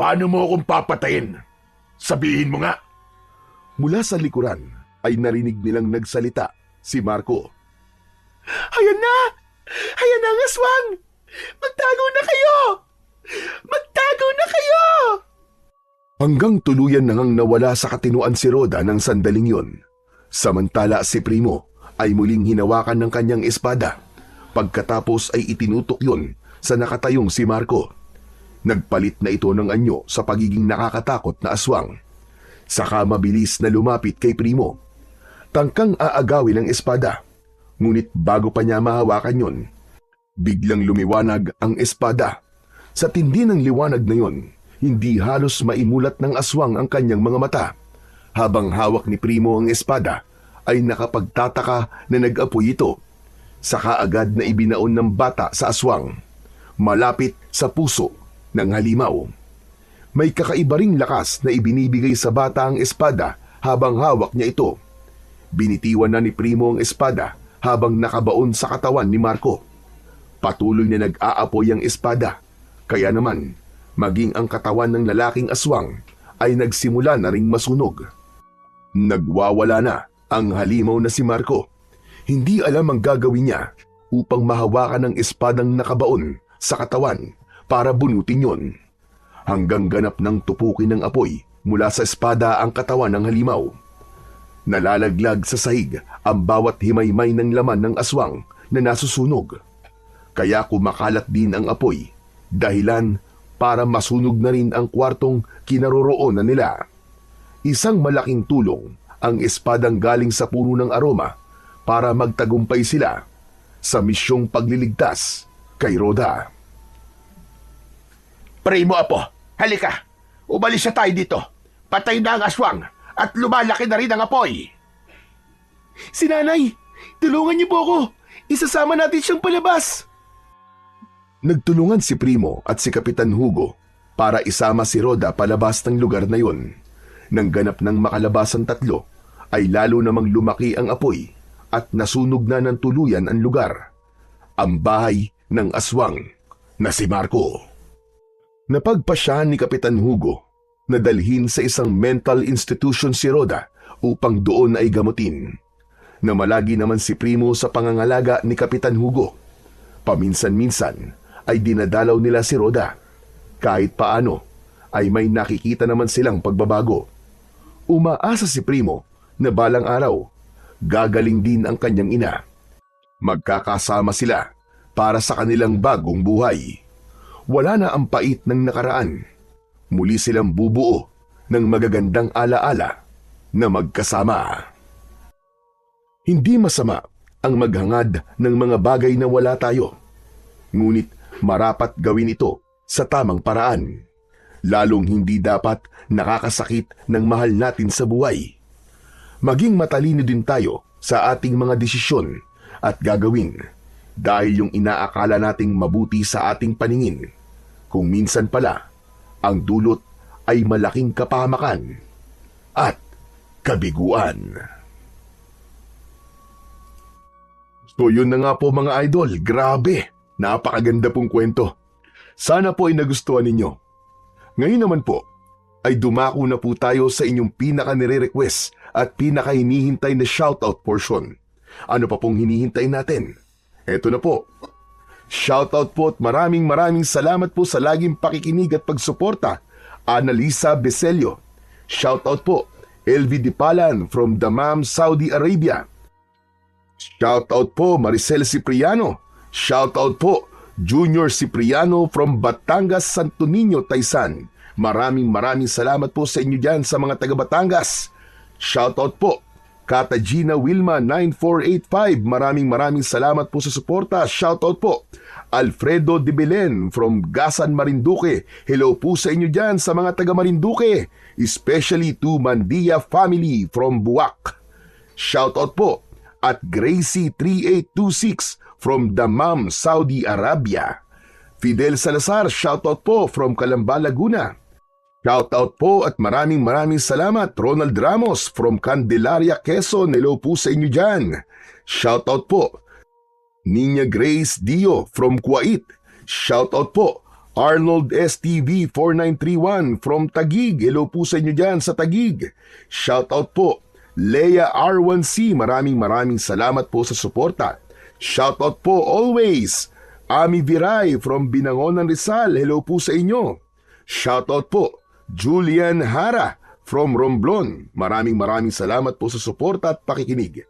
Paano mo akong papatayin? Sabihin mo nga. Mula sa likuran ay narinig nilang nagsalita si Marco. Ayan na! Ayan na ang aswang! Magtago na kayo! Magtago na kayo! Hanggang tuluyan nang nawala sa katinuan si Rhoda ng sandaling yun. Samantala si Primo ay muling hinawakan ng kanyang espada. Pagkatapos ay itinutok yun sa nakatayong si Marco. Nagpalit na ito ng anyo sa pagiging nakakatakot na aswang. Saka mabilis na lumapit kay Primo. Tangkang aagawin ang espada. Ngunit bago pa niya mahawakan yun, biglang lumiwanag ang espada. Sa tindi ng liwanag na yun, hindi halos maimulat ng aswang ang kanyang mga mata. Habang hawak ni Primo ang espada, ay nakapagtataka na nag-apoy ito. Saka agad na ibinaon ng bata sa aswang, malapit sa puso ng halimaw. May kakaiba ring lakas na ibinibigay sa bata ang espada habang hawak niya ito. Binitiwan na ni Primo ang espada habang nakabaon sa katawan ni Marco. Patuloy na nag-aapoy ang espada, kaya naman maging ang katawan ng lalaking aswang ay nagsimula na ring masunog. Nagwawala na ang halimaw na si Marco. Hindi alam ang gagawin niya upang mahawakan ang espadang nakabaon sa katawan para bunutin yon. Hanggang ganap ng tupukin ng apoy mula sa espada ang katawan ng halimaw. Nalalaglag sa sahig ang bawat himaymay ng laman ng aswang na nasusunog. Kaya kumakalat din ang apoy, dahilan para masunog na rin ang kwartong kinaroroonan nila. Isang malaking tulong ang espadang galing sa puno ng aroma para magtagumpay sila sa misyong pagliligtas kay Rhoda. Primo Apo, halika. Umalis na tayo dito. Patay na ang aswang at lumalaki na rin ang apoy. Si Nanay, tulungan niyo po ako. Isasama natin siyang palabas. Nagtulungan si Primo at si Kapitan Hugo para isama si Rhoda palabas ng lugar na yun. Nang ganap ng makalabas ang tatlo, ay lalo namang lumaki ang apoy at nasunog na ng tuluyan ang lugar. Ang bahay ng aswang na si Marco. Napagpasya ni Kapitan Hugo na dalhin sa isang mental institution si Rhoda upang doon ay gamutin. Namalagi naman si Primo sa pangangalaga ni Kapitan Hugo. Paminsan-minsan ay dinadalaw nila si Rhoda. Kahit paano ay may nakikita naman silang pagbabago. Umaasa si Primo na balang araw, gagaling din ang kanyang ina. Magkakasama sila para sa kanilang bagong buhay. Wala na ang pait ng nakaraan. Muli silang bubuo ng magagandang alaala na magkasama. Hindi masama ang maghangad ng mga bagay na wala tayo. Ngunit marapat gawin ito sa tamang paraan. Lalong hindi dapat nakakasakit ng mahal natin sa buhay. Maging matalino din tayo sa ating mga desisyon at gagawin dahil yung inaakala nating mabuti sa ating paningin, kung minsan pala ang dulot ay malaking kapahamakan at kabiguan. So yun na nga po mga idol, grabe, napakaganda pong kwento. Sana po ay nagustuhan ninyo. Ngayon naman po, ay dumako na po tayo sa inyong pinaka-nire-request at pinaka-hinihintay na shoutout portion. Ano pa pong hinihintay natin? Eto na po. Shoutout po at maraming salamat po sa laging pakikinig at pagsuporta. Annalisa Becelio. Shoutout po. LV Dipalan from Dammam, Saudi Arabia. Shoutout po Maricel Cipriano. Shoutout po Junior Cipriano from Batangas, Santo Niño, Taysan. Maraming salamat po sa inyo dyan sa mga taga Batangas. Shoutout po Kata Gina Wilma 9485. Maraming salamat po sa suporta. Shoutout po Alfredo de Belen from Gasan, Marinduque. Hello po sa inyo dyan sa mga taga Marinduque, especially to Mandia family from Buwak. Shoutout po at Gracie 3826 from Dammam, Saudi Arabia. Fidel Salazar, shoutout po from Calamba, Laguna. Shoutout po at maraming salamat Ronald Ramos from Candelaria, Quezon. Hello po sa inyo dyan. Shoutout po Niña Grace Dio from Kuwait. Shoutout po Arnold STV 4931 from Taguig. Hello po sa inyo dyan sa Taguig. Shoutout po Leia R1C. Maraming salamat po sa suporta. Shoutout po always Ami Viray from Binangonan, Rizal. Hello po sa inyo. Shoutout po Julian Hara from Romblon. Maraming salamat po sa suporta at pakikinig.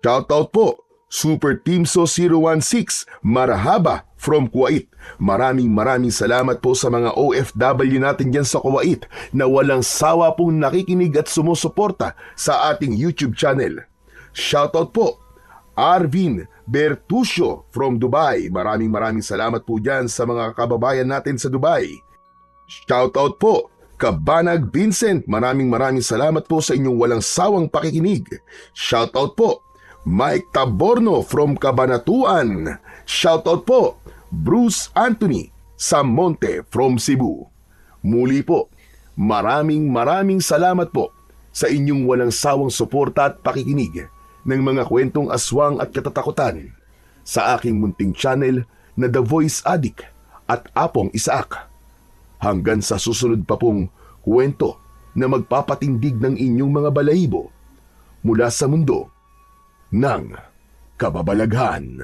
Shoutout po Super Teamso 016 Marahaba from Kuwait. Maraming salamat po sa mga OFW natin dyan sa Kuwait na walang sawa pong nakikinig at sumusuporta sa ating YouTube channel. Shoutout po Arvin Bertusio from Dubai. Maraming salamat po dyan sa mga kababayan natin sa Dubai. Shoutout po Kabanag Vincent. Maraming salamat po sa inyong walang sawang pakikinig. Shoutout po Mike Taborno from Cabanatuan. Shoutout po Bruce Anthony Samonte from Cebu. Muli po, maraming salamat po sa inyong walang sawang suporta at pakikinig ng mga kwentong aswang at katatakutan sa aking munting channel na The Voice Addict at Apong Isaac. Hanggang sa susunod pa pong kwento na magpapatindig ng inyong mga balahibo mula sa mundo ng kababalaghan.